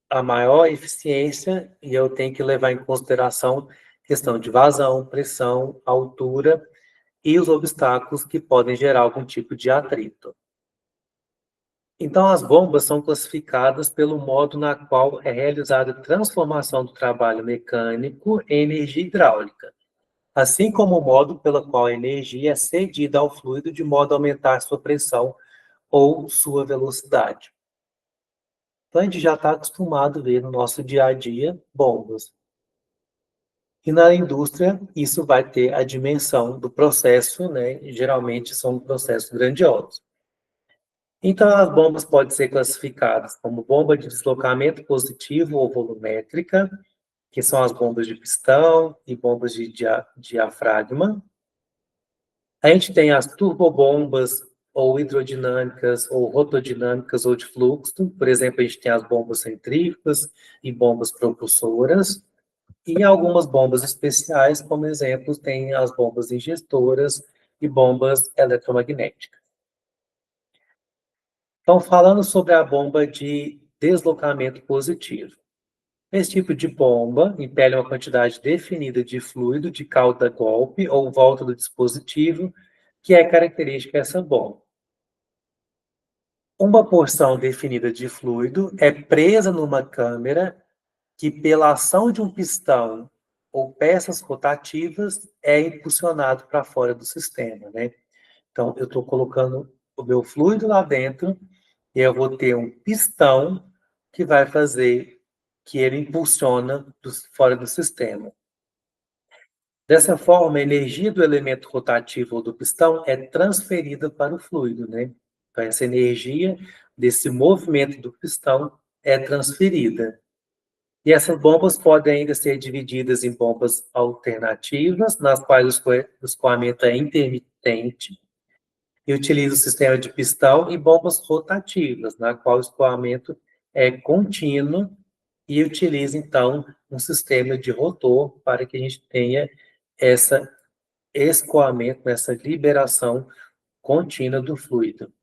A: a maior eficiência, e eu tenho que levar em consideração questão de vazão, pressão, altura e os obstáculos que podem gerar algum tipo de atrito. Então, as bombas são classificadas pelo modo na qual é realizada a transformação do trabalho mecânico em energia hidráulica, assim como o modo pelo qual a energia é cedida ao fluido de modo a aumentar sua pressão ou sua velocidade. Então, a gente já está acostumado a ver no nosso dia a dia bombas. E na indústria, isso vai ter a dimensão do processo, né? E geralmente são processos grandiosos. Então, as bombas podem ser classificadas como bomba de deslocamento positivo ou volumétrica, que são as bombas de pistão e bombas de diafragma. A gente tem as turbobombas, ou hidrodinâmicas, ou rotodinâmicas, ou de fluxo. Por exemplo, a gente tem as bombas centrífugas e bombas propulsoras. E algumas bombas especiais, como exemplo, tem as bombas injestoras e bombas eletromagnéticas. Então, falando sobre a bomba de deslocamento positivo. Esse tipo de bomba impele uma quantidade definida de fluido de cauda-golpe ou volta do dispositivo, que é característica dessa bomba. Uma porção definida de fluido é presa numa câmera que, pela ação de um pistão ou peças rotativas, é impulsionado para fora do sistema, né? Então, eu estou colocando o meu fluido lá dentro e eu vou ter um pistão que vai fazer que ele impulsiona fora do sistema. Dessa forma, a energia do elemento rotativo ou do pistão é transferida para o fluido, né? Então, essa energia desse movimento do pistão é transferida. E essas bombas podem ainda ser divididas em bombas alternativas, nas quais o escoamento é intermitente, e utiliza o sistema de pistão, e bombas rotativas, na qual o escoamento é contínuo, e utiliza, então, um sistema de rotor para que a gente tenha essa escoamento, essa liberação contínua do fluido.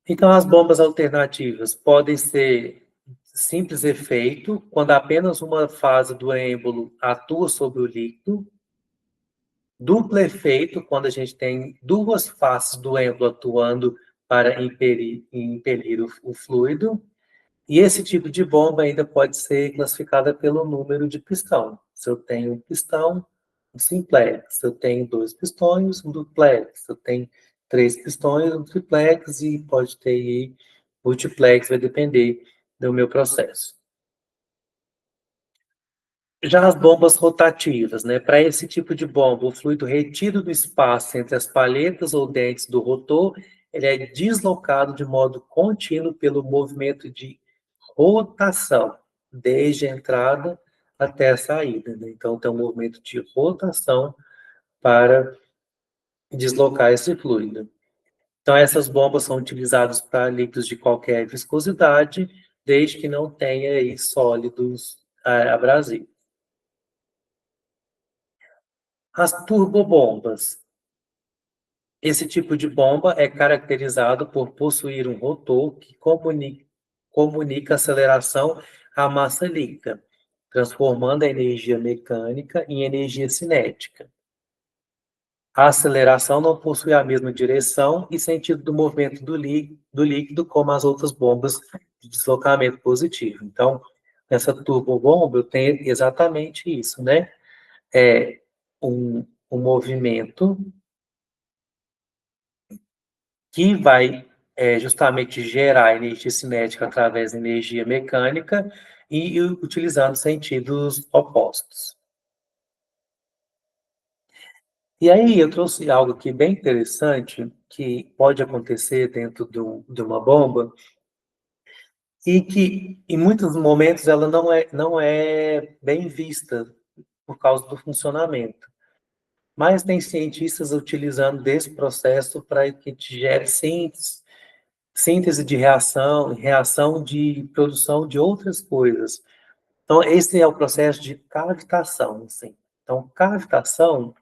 A: Então, as bombas alternativas podem ser simples efeito, quando apenas uma fase do êmbolo atua sobre o líquido. Duplo efeito, quando a gente tem duas faces do êmbolo atuando para impelir o fluido. E esse tipo de bomba ainda pode ser classificada pelo número de pistão. Se eu tenho um pistão, um simplex. Se eu tenho dois pistões, um duplex. Se eu tenho três pistões, um triplex. E pode ter aí multiplex, vai depender do meu processo. Já as bombas rotativas, né? Para esse tipo de bomba, o fluido retido do espaço entre as palhetas ou dentes do rotor, ele é deslocado de modo contínuo pelo movimento de rotação, desde a entrada até a saída, né? Então, tem um movimento de rotação para deslocar esse fluido. Então, essas bombas são utilizadas para líquidos de qualquer viscosidade, desde que não tenha aí sólidos abrasivos. As turbobombas. Esse tipo de bomba é caracterizado por possuir um rotor que comunica aceleração à massa líquida, transformando a energia mecânica em energia cinética. A aceleração não possui a mesma direção e sentido do movimento do líquido como as outras bombas de deslocamento positivo. Então, nessa turbobomba, eu tenho exatamente isso, né? É um movimento que vai justamente gerar energia cinética através da energia mecânica e utilizando sentidos opostos. E aí eu trouxe algo aqui bem interessante que pode acontecer dentro de uma bomba e que em muitos momentos ela não é bem vista por causa do funcionamento. Mas tem cientistas utilizando desse processo para que te gere síntese de reação, reação de produção de outras coisas. Então, esse é o processo de cavitação, assim. Então, cavitação,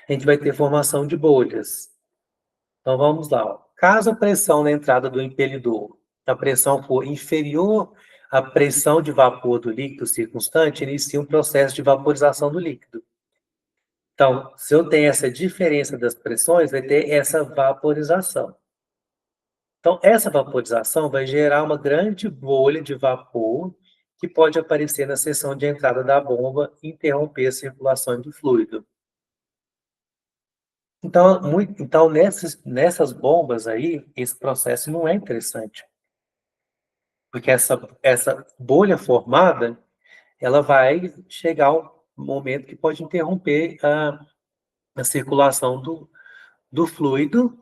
A: a gente vai ter formação de bolhas. Então, vamos lá. Ó. Caso a pressão na entrada do impelidor, a pressão for inferior à pressão de vapor do líquido circunstante, inicia um processo de vaporização do líquido. Então, se eu tenho essa diferença das pressões, vai ter essa vaporização. Então, essa vaporização vai gerar uma grande bolha de vapor que pode aparecer na seção de entrada da bomba e interromper a circulação de fluido. Então nessas bombas aí, esse processo não é interessante, porque essa bolha formada, ela vai chegar um momento que pode interromper a circulação do fluido.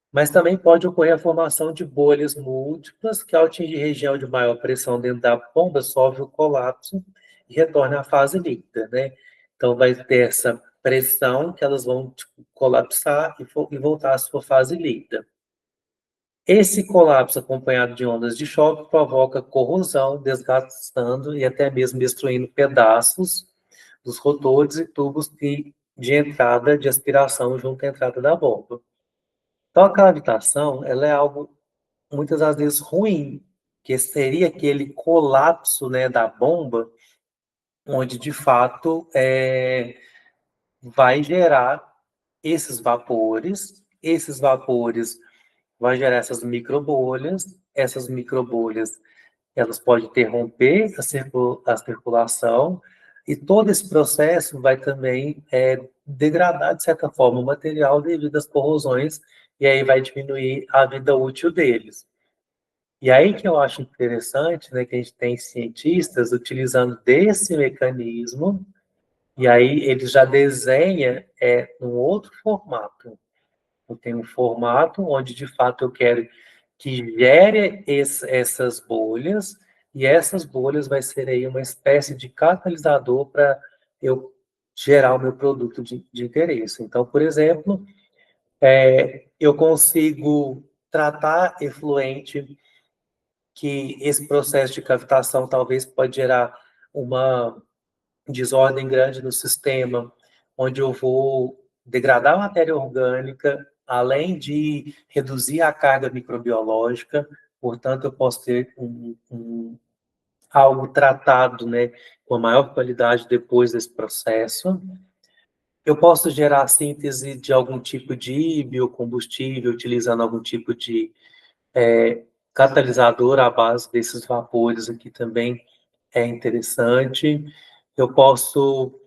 A: Mas também pode ocorrer a formação de bolhas múltiplas, que ao atingir região de maior pressão dentro da bomba, sofre o colapso e retorna à fase líquida, né? Então, vai ter essa pressão que elas vão tipo, colapsar e voltar à sua fase líquida. Esse colapso, acompanhado de ondas de choque, provoca corrosão, desgastando e até mesmo destruindo pedaços dos rotores e tubos de entrada de aspiração junto à entrada da bomba. Então, a cavitação, ela é algo muitas das vezes ruim, que seria aquele colapso, né, da bomba, onde de fato vai gerar esses vapores vai gerar essas microbolhas elas podem interromper a circulação e todo esse processo vai também degradar, de certa forma, o material devido às corrosões e aí vai diminuir a vida útil deles. E aí que eu acho interessante, né, que a gente tem cientistas utilizando desse mecanismo, e aí ele já desenha um outro formato. Eu tenho um formato onde, de fato, eu quero que gere essas bolhas, e essas bolhas vai ser aí uma espécie de catalisador para eu gerar o meu produto de interesse. Então, por exemplo, eu consigo tratar efluente que esse processo de cavitação talvez pode gerar uma desordem grande no sistema, onde eu vou degradar a matéria orgânica, além de reduzir a carga microbiológica, portanto, eu posso ter algo tratado, né, com a maior qualidade depois desse processo. Eu posso gerar a síntese de algum tipo de biocombustível, utilizando algum tipo de catalisador à base desses vapores aqui também é interessante. Eu posso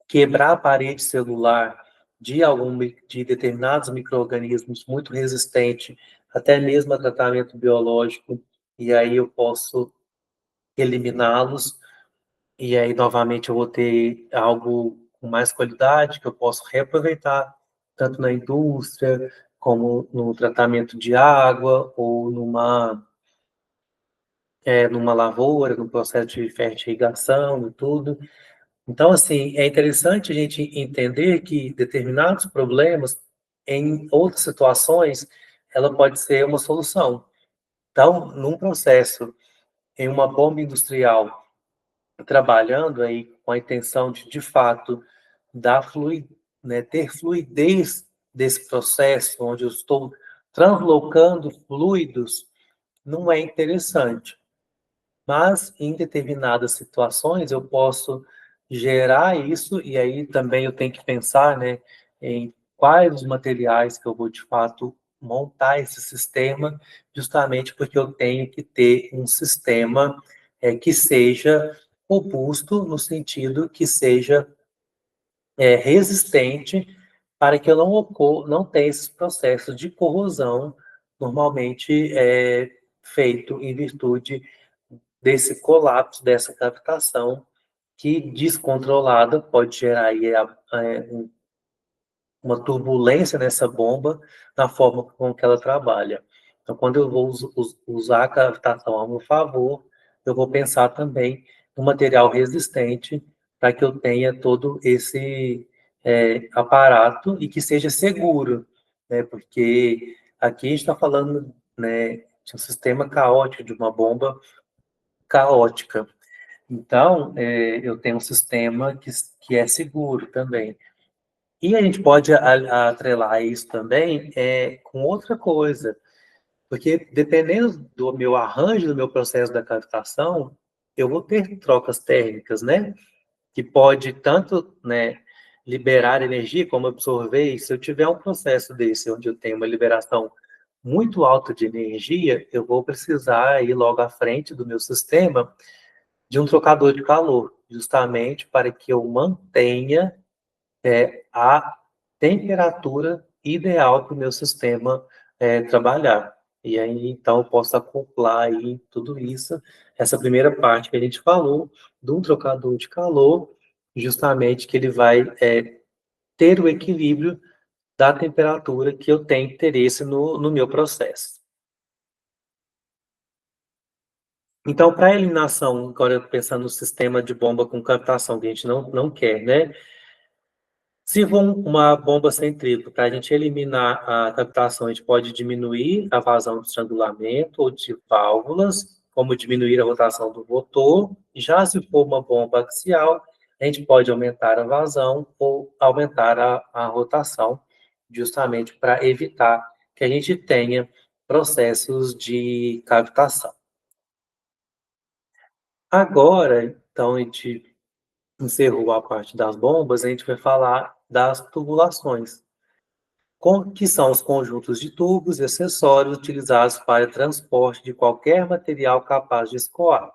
A: quebrar a parede celular de determinados micro-organismos muito resistente, até mesmo a tratamento biológico, e aí eu posso eliminá-los. e aí, novamente, eu vou ter algo com mais qualidade, que eu posso reaproveitar, tanto na indústria, como no tratamento de água, ou numa lavoura, no processo de fertirrigação e tudo. Então, assim, é interessante a gente entender que determinados problemas, em outras situações, ela pode ser uma solução. Então, num processo, em uma bomba industrial, trabalhando aí com a intenção de fato, ter fluidez desse processo, onde eu estou translocando fluidos, não é interessante. Mas, em determinadas situações, eu posso gerar isso, e aí também eu tenho que pensar, né, em quais os materiais que eu vou, de fato, montar esse sistema, justamente porque eu tenho que ter um sistema que seja robusto, no sentido que seja resistente, para que eu não tenha esses processos de corrosão, normalmente feito em virtude desse colapso, dessa captação, que descontrolada pode gerar aí uma turbulência nessa bomba na forma com que ela trabalha. Então, quando eu vou usar a captação a meu favor, eu vou pensar também no material resistente para que eu tenha todo esse aparato e que seja seguro, né? Porque aqui a gente está falando, né, de um sistema caótico, de uma bomba caótica. Então, eu tenho um sistema que é seguro também. E a gente pode atrelar isso também com outra coisa, porque dependendo do meu arranjo, do meu processo da captação, eu vou ter trocas térmicas, né? Que pode tanto, né, liberar energia como absorver. E se eu tiver um processo desse, onde eu tenho uma liberação muito alta de energia, eu vou precisar ir logo à frente do meu sistema de um trocador de calor, justamente para que eu mantenha a temperatura ideal para o meu sistema trabalhar. E aí, então, eu posso acoplar aí tudo isso, essa primeira parte que a gente falou, de um trocador de calor, justamente que ele vai ter o equilíbrio da temperatura que eu tenho interesse no meu processo. Então, para a eliminação, agora pensando no sistema de bomba com captação, que a gente não quer, né? Se for uma bomba centrífuga, para a gente eliminar a captação, a gente pode diminuir a vazão de estrangulamento ou de válvulas, como diminuir a rotação do rotor. Já se for uma bomba axial, a gente pode aumentar a vazão ou aumentar a rotação, justamente para evitar que a gente tenha processos de captação. Agora, então, a gente encerrou a parte das bombas, a gente vai falar das tubulações, que são os conjuntos de tubos e acessórios utilizados para transporte de qualquer material capaz de escoar.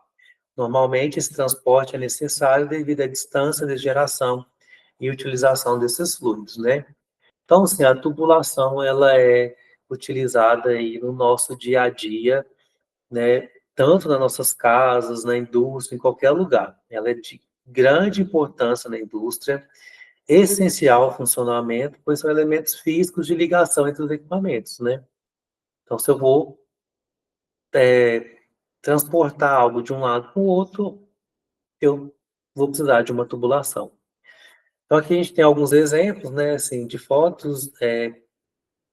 A: Normalmente, esse transporte é necessário devido à distância de geração e utilização desses fluidos, né? Então, assim, a tubulação, ela é utilizada aí no nosso dia a dia, né? Tanto nas nossas casas, na indústria, em qualquer lugar. Ela é de grande importância na indústria, essencial ao funcionamento, pois são elementos físicos de ligação entre os equipamentos, né? Então, se eu vou transportar algo de um lado para o outro, eu vou precisar de uma tubulação. Então, aqui a gente tem alguns exemplos, né, assim, de fotos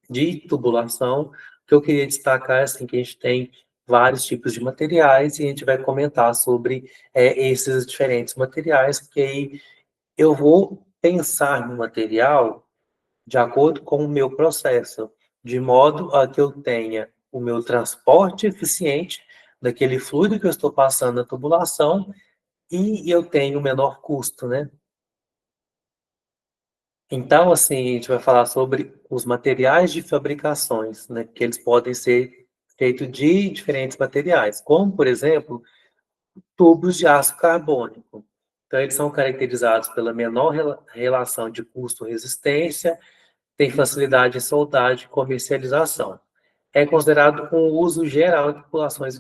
A: de tubulação, que eu queria destacar, assim, que a gente tem vários tipos de materiais e a gente vai comentar sobre esses diferentes materiais, porque aí eu vou pensar no material de acordo com o meu processo, de modo a que eu tenha o meu transporte eficiente daquele fluido que eu estou passando na tubulação e eu tenho o menor custo, né? Então, assim, a gente vai falar sobre os materiais de fabricações, né? Que eles podem ser feitos de diferentes materiais, como, por exemplo, tubos de aço carbônico. Então, eles são caracterizados pela menor relação de custo-resistência, tem facilidade em soldagem e comercialização. É considerado um uso geral em populações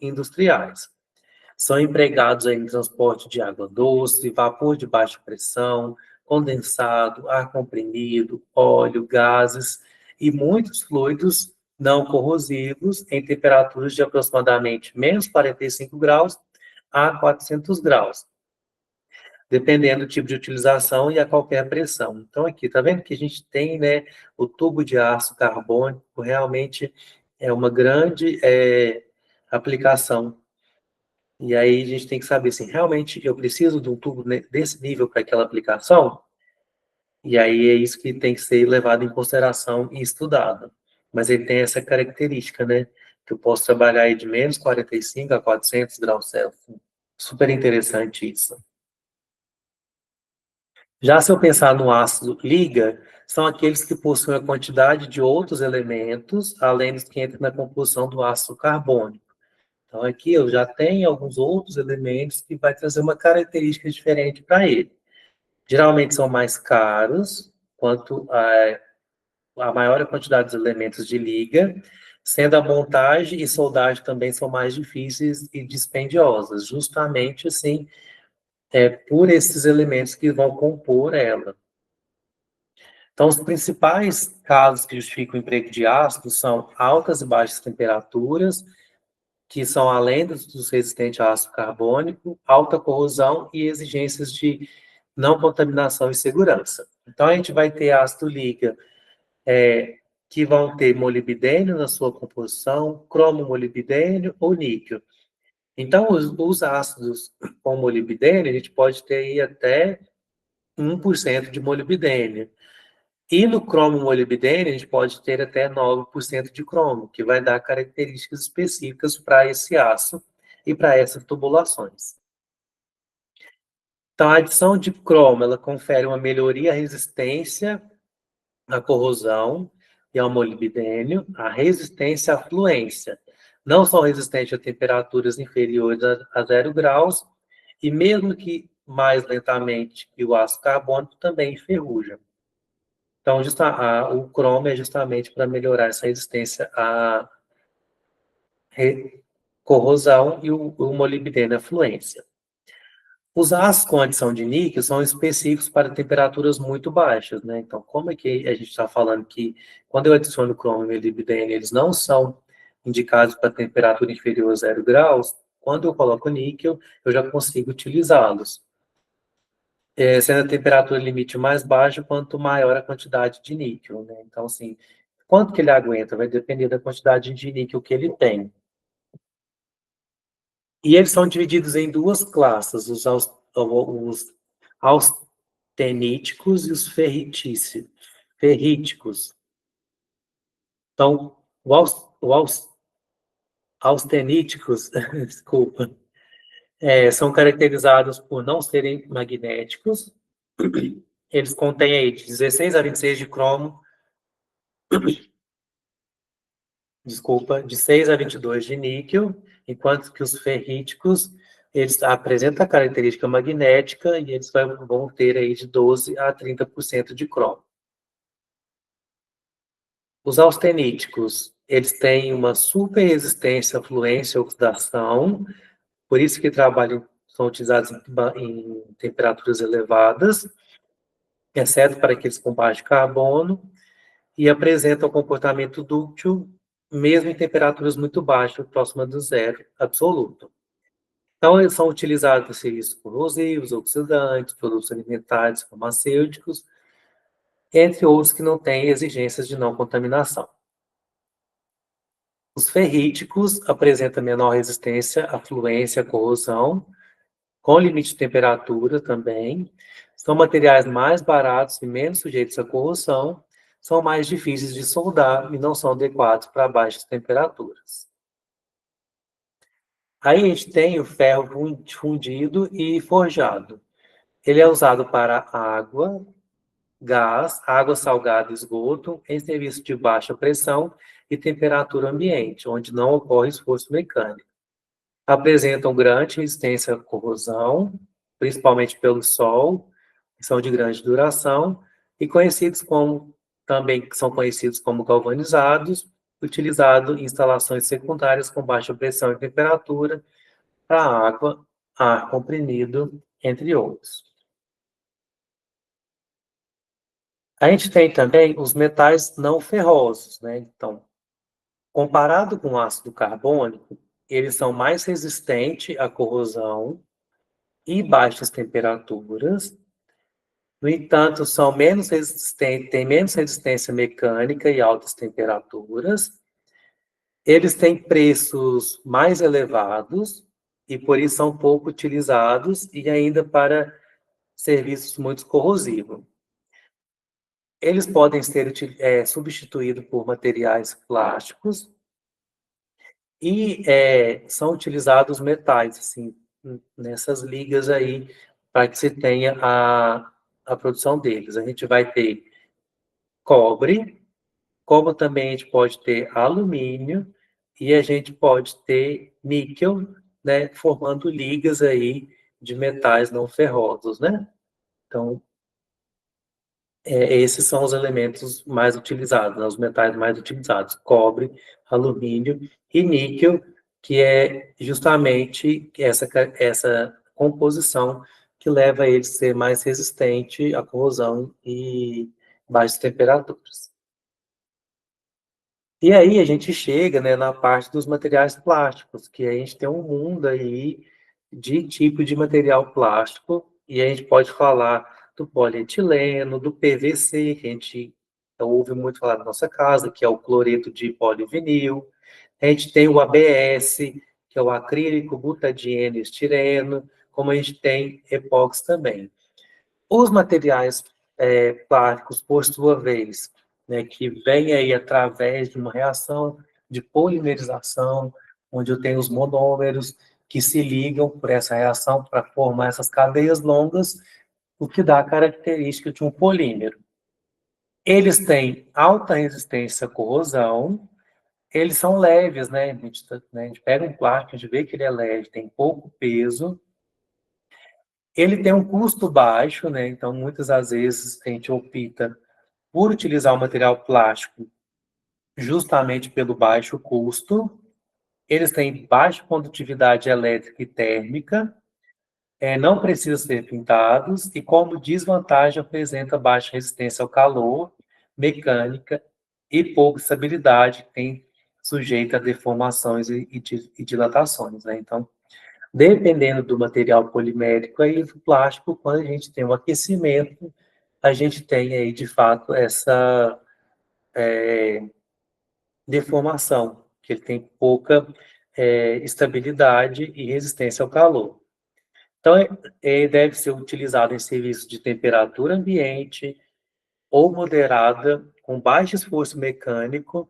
A: industriais. São empregados aí no transporte de água doce, vapor de baixa pressão, condensado, ar comprimido, óleo, gases e muitos fluidos não corrosivos em temperaturas de aproximadamente menos 45 graus a 400 graus, dependendo do tipo de utilização e a qualquer pressão. Então, aqui, tá vendo que a gente tem, né, o tubo de aço carbônico, realmente é uma grande aplicação. E aí a gente tem que saber, assim, realmente eu preciso de um tubo desse nível para aquela aplicação? E aí é isso que tem que ser levado em consideração e estudado. Mas ele tem essa característica, né, que eu posso trabalhar aí de menos 45 a 400 graus Celsius. Super interessante isso. Já se eu pensar no ácido liga, são aqueles que possuem a quantidade de outros elementos, além dos que entram na composição do ácido carbônico. Então, aqui eu já tenho alguns outros elementos que vai trazer uma característica diferente para ele. Geralmente são mais caros, quanto a maior a quantidade de elementos de liga, sendo a montagem e soldagem também são mais difíceis e dispendiosas, justamente assim, por esses elementos que vão compor ela. Então, os principais casos que justificam o emprego de ácido são altas e baixas temperaturas, que são além dos resistentes a ácido carbônico, alta corrosão e exigências de não contaminação e segurança. Então, a gente vai ter ácido liga, que vão ter molibdênio na sua composição, cromo molibdênio ou níquel. Então, os ácidos com molibdênio, a gente pode ter aí até 1% de molibdênio. E no cromo molibdênio, a gente pode ter até 9% de cromo, que vai dar características específicas para esse aço e para essas tubulações. Então, a adição de cromo, ela confere uma melhoria à resistência à corrosão e ao molibdênio, a resistência à fluência. Não são resistentes a temperaturas inferiores a 0 graus, e mesmo que mais lentamente que o ácido carbônico, também enferruja. Então, o cromo é justamente para melhorar essa resistência à corrosão e o molibdênio à fluência. Os ácidos com adição de níquel são específicos para temperaturas muito baixas, né? Então, como é que a gente está falando que quando eu adiciono cromo e molibdênio, eles não são indicados para temperatura inferior a 0 graus, quando eu coloco níquel, eu já consigo utilizá-los. Sendo a temperatura limite mais baixa, quanto maior a quantidade de níquel, né? Então, assim, quanto que ele aguenta vai depender da quantidade de níquel que ele tem. E eles são divididos em duas classes, os austeníticos e os ferríticos. Então, os austeníticos, desculpa, são caracterizados por não serem magnéticos. Eles contêm aí de 16 a 26 de cromo, desculpa, de 6 a 22 de níquel, enquanto que os ferríticos, eles apresentam a característica magnética e eles vão ter aí de 12 a 30% de cromo. Os austeníticos, eles têm uma super resistência à fluência e oxidação, por isso que são utilizados em temperaturas elevadas, exceto para aqueles com baixo carbono, e apresentam comportamento dúctil, mesmo em temperaturas muito baixas, próximas do zero absoluto. Então, eles são utilizados para serviços corrosivos, oxidantes, produtos alimentares, farmacêuticos, entre outros que não têm exigências de não contaminação. Os ferríticos apresentam menor resistência à fluência e à corrosão, com limite de temperatura também, são materiais mais baratos e menos sujeitos à corrosão, são mais difíceis de soldar e não são adequados para baixas temperaturas. Aí a gente tem o ferro fundido e forjado. Ele é usado para água, gás, água salgada e esgoto, em serviço de baixa pressão e temperatura ambiente, onde não ocorre esforço mecânico. Apresentam grande resistência à corrosão, principalmente pelo sol, são de grande duração, e também são conhecidos como galvanizados, utilizado em instalações secundárias com baixa pressão e temperatura, para água, ar comprimido, entre outros. A gente tem também os metais não ferrosos, né? Então, comparado com o ácido carbônico, eles são mais resistentes à corrosão e baixas temperaturas. No entanto, são menos resistentes, têm menos resistência mecânica e altas temperaturas. Eles têm preços mais elevados e por isso são pouco utilizados e ainda para serviços muito corrosivos. Eles podem ser substituídos por materiais plásticos e são utilizados metais, assim, nessas ligas aí, para que se tenha a produção deles. A gente vai ter cobre, como também a gente pode ter alumínio e a gente pode ter níquel, né, formando ligas aí de metais não ferrosos, né? Então, esses são os elementos mais utilizados, né, os metais mais utilizados, cobre, alumínio e níquel, que é justamente essa composição que leva ele a ser mais resistente à corrosão e baixas temperaturas. E aí a gente chega, né, na parte dos materiais plásticos, que a gente tem um mundo aí de tipo de material plástico, e a gente pode falar do polietileno, do PVC, que a gente ouve muito falar na nossa casa, que é o cloreto de polivinil. A gente tem o ABS, que é o acrílico, butadieno e estireno, como a gente tem epóxi também. Os materiais plásticos, por sua vez, né, que vêm aí através de uma reação de polimerização, onde eu tenho os monômeros que se ligam por essa reação para formar essas cadeias longas, o que dá a característica de um polímero. Eles têm alta resistência à corrosão, eles são leves, né? A gente pega um plástico, a gente vê que ele é leve, tem pouco peso, ele tem um custo baixo, né? Então, muitas das vezes, a gente opta por utilizar o material plástico justamente pelo baixo custo. Eles têm baixa condutividade elétrica e térmica, não precisam ser pintados, e como desvantagem apresenta baixa resistência ao calor, mecânica e pouca estabilidade, tem sujeita a deformações e dilatações, né? Então, dependendo do material polimérico e do plástico, quando a gente tem um aquecimento, a gente tem aí, de fato, essa deformação, que ele tem pouca estabilidade e resistência ao calor. Então, ele deve ser utilizado em serviços de temperatura ambiente ou moderada, com baixo esforço mecânico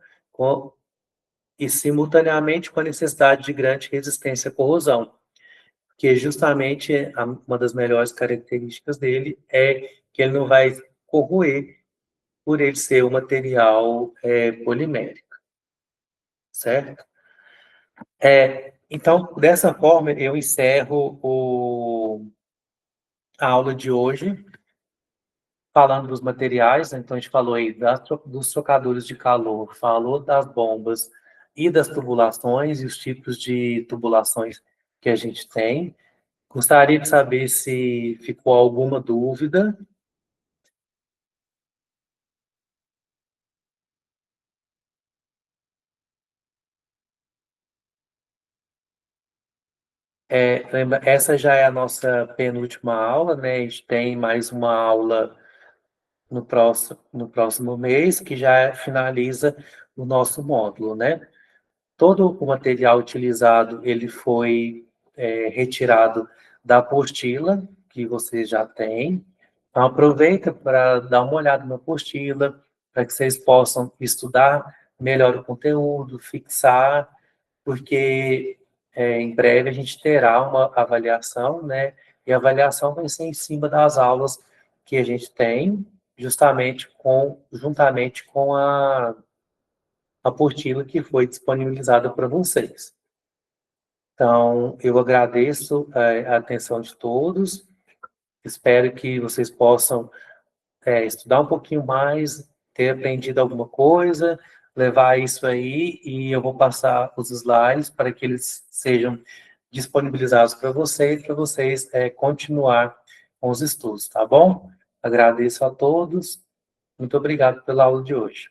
A: e simultaneamente com a necessidade de grande resistência à corrosão, que justamente uma das melhores características dele é que ele não vai corroer por ele ser um material polimérico, certo? Então, dessa forma, eu encerro a aula de hoje, falando dos materiais. Então, a gente falou aí dos trocadores de calor, falou das bombas e das tubulações e os tipos de tubulações que a gente tem. Gostaria de saber se ficou alguma dúvida. Essa já é a nossa penúltima aula, né? A gente tem mais uma aula no próximo mês, que já finaliza o nosso módulo, né? Todo o material utilizado, ele foi retirado da apostila, que você já tem. Então, aproveita para dar uma olhada na apostila, para que vocês possam estudar melhor o conteúdo, fixar, porque em breve a gente terá uma avaliação, né? E a avaliação vai ser em cima das aulas que a gente tem, juntamente com a apostila que foi disponibilizada para vocês. Então, eu agradeço a atenção de todos, espero que vocês possam estudar um pouquinho mais, ter aprendido alguma coisa, levar isso aí, e eu vou passar os slides para que eles sejam disponibilizados para vocês continuar com os estudos, tá bom? Agradeço a todos. Muito obrigado pela aula de hoje.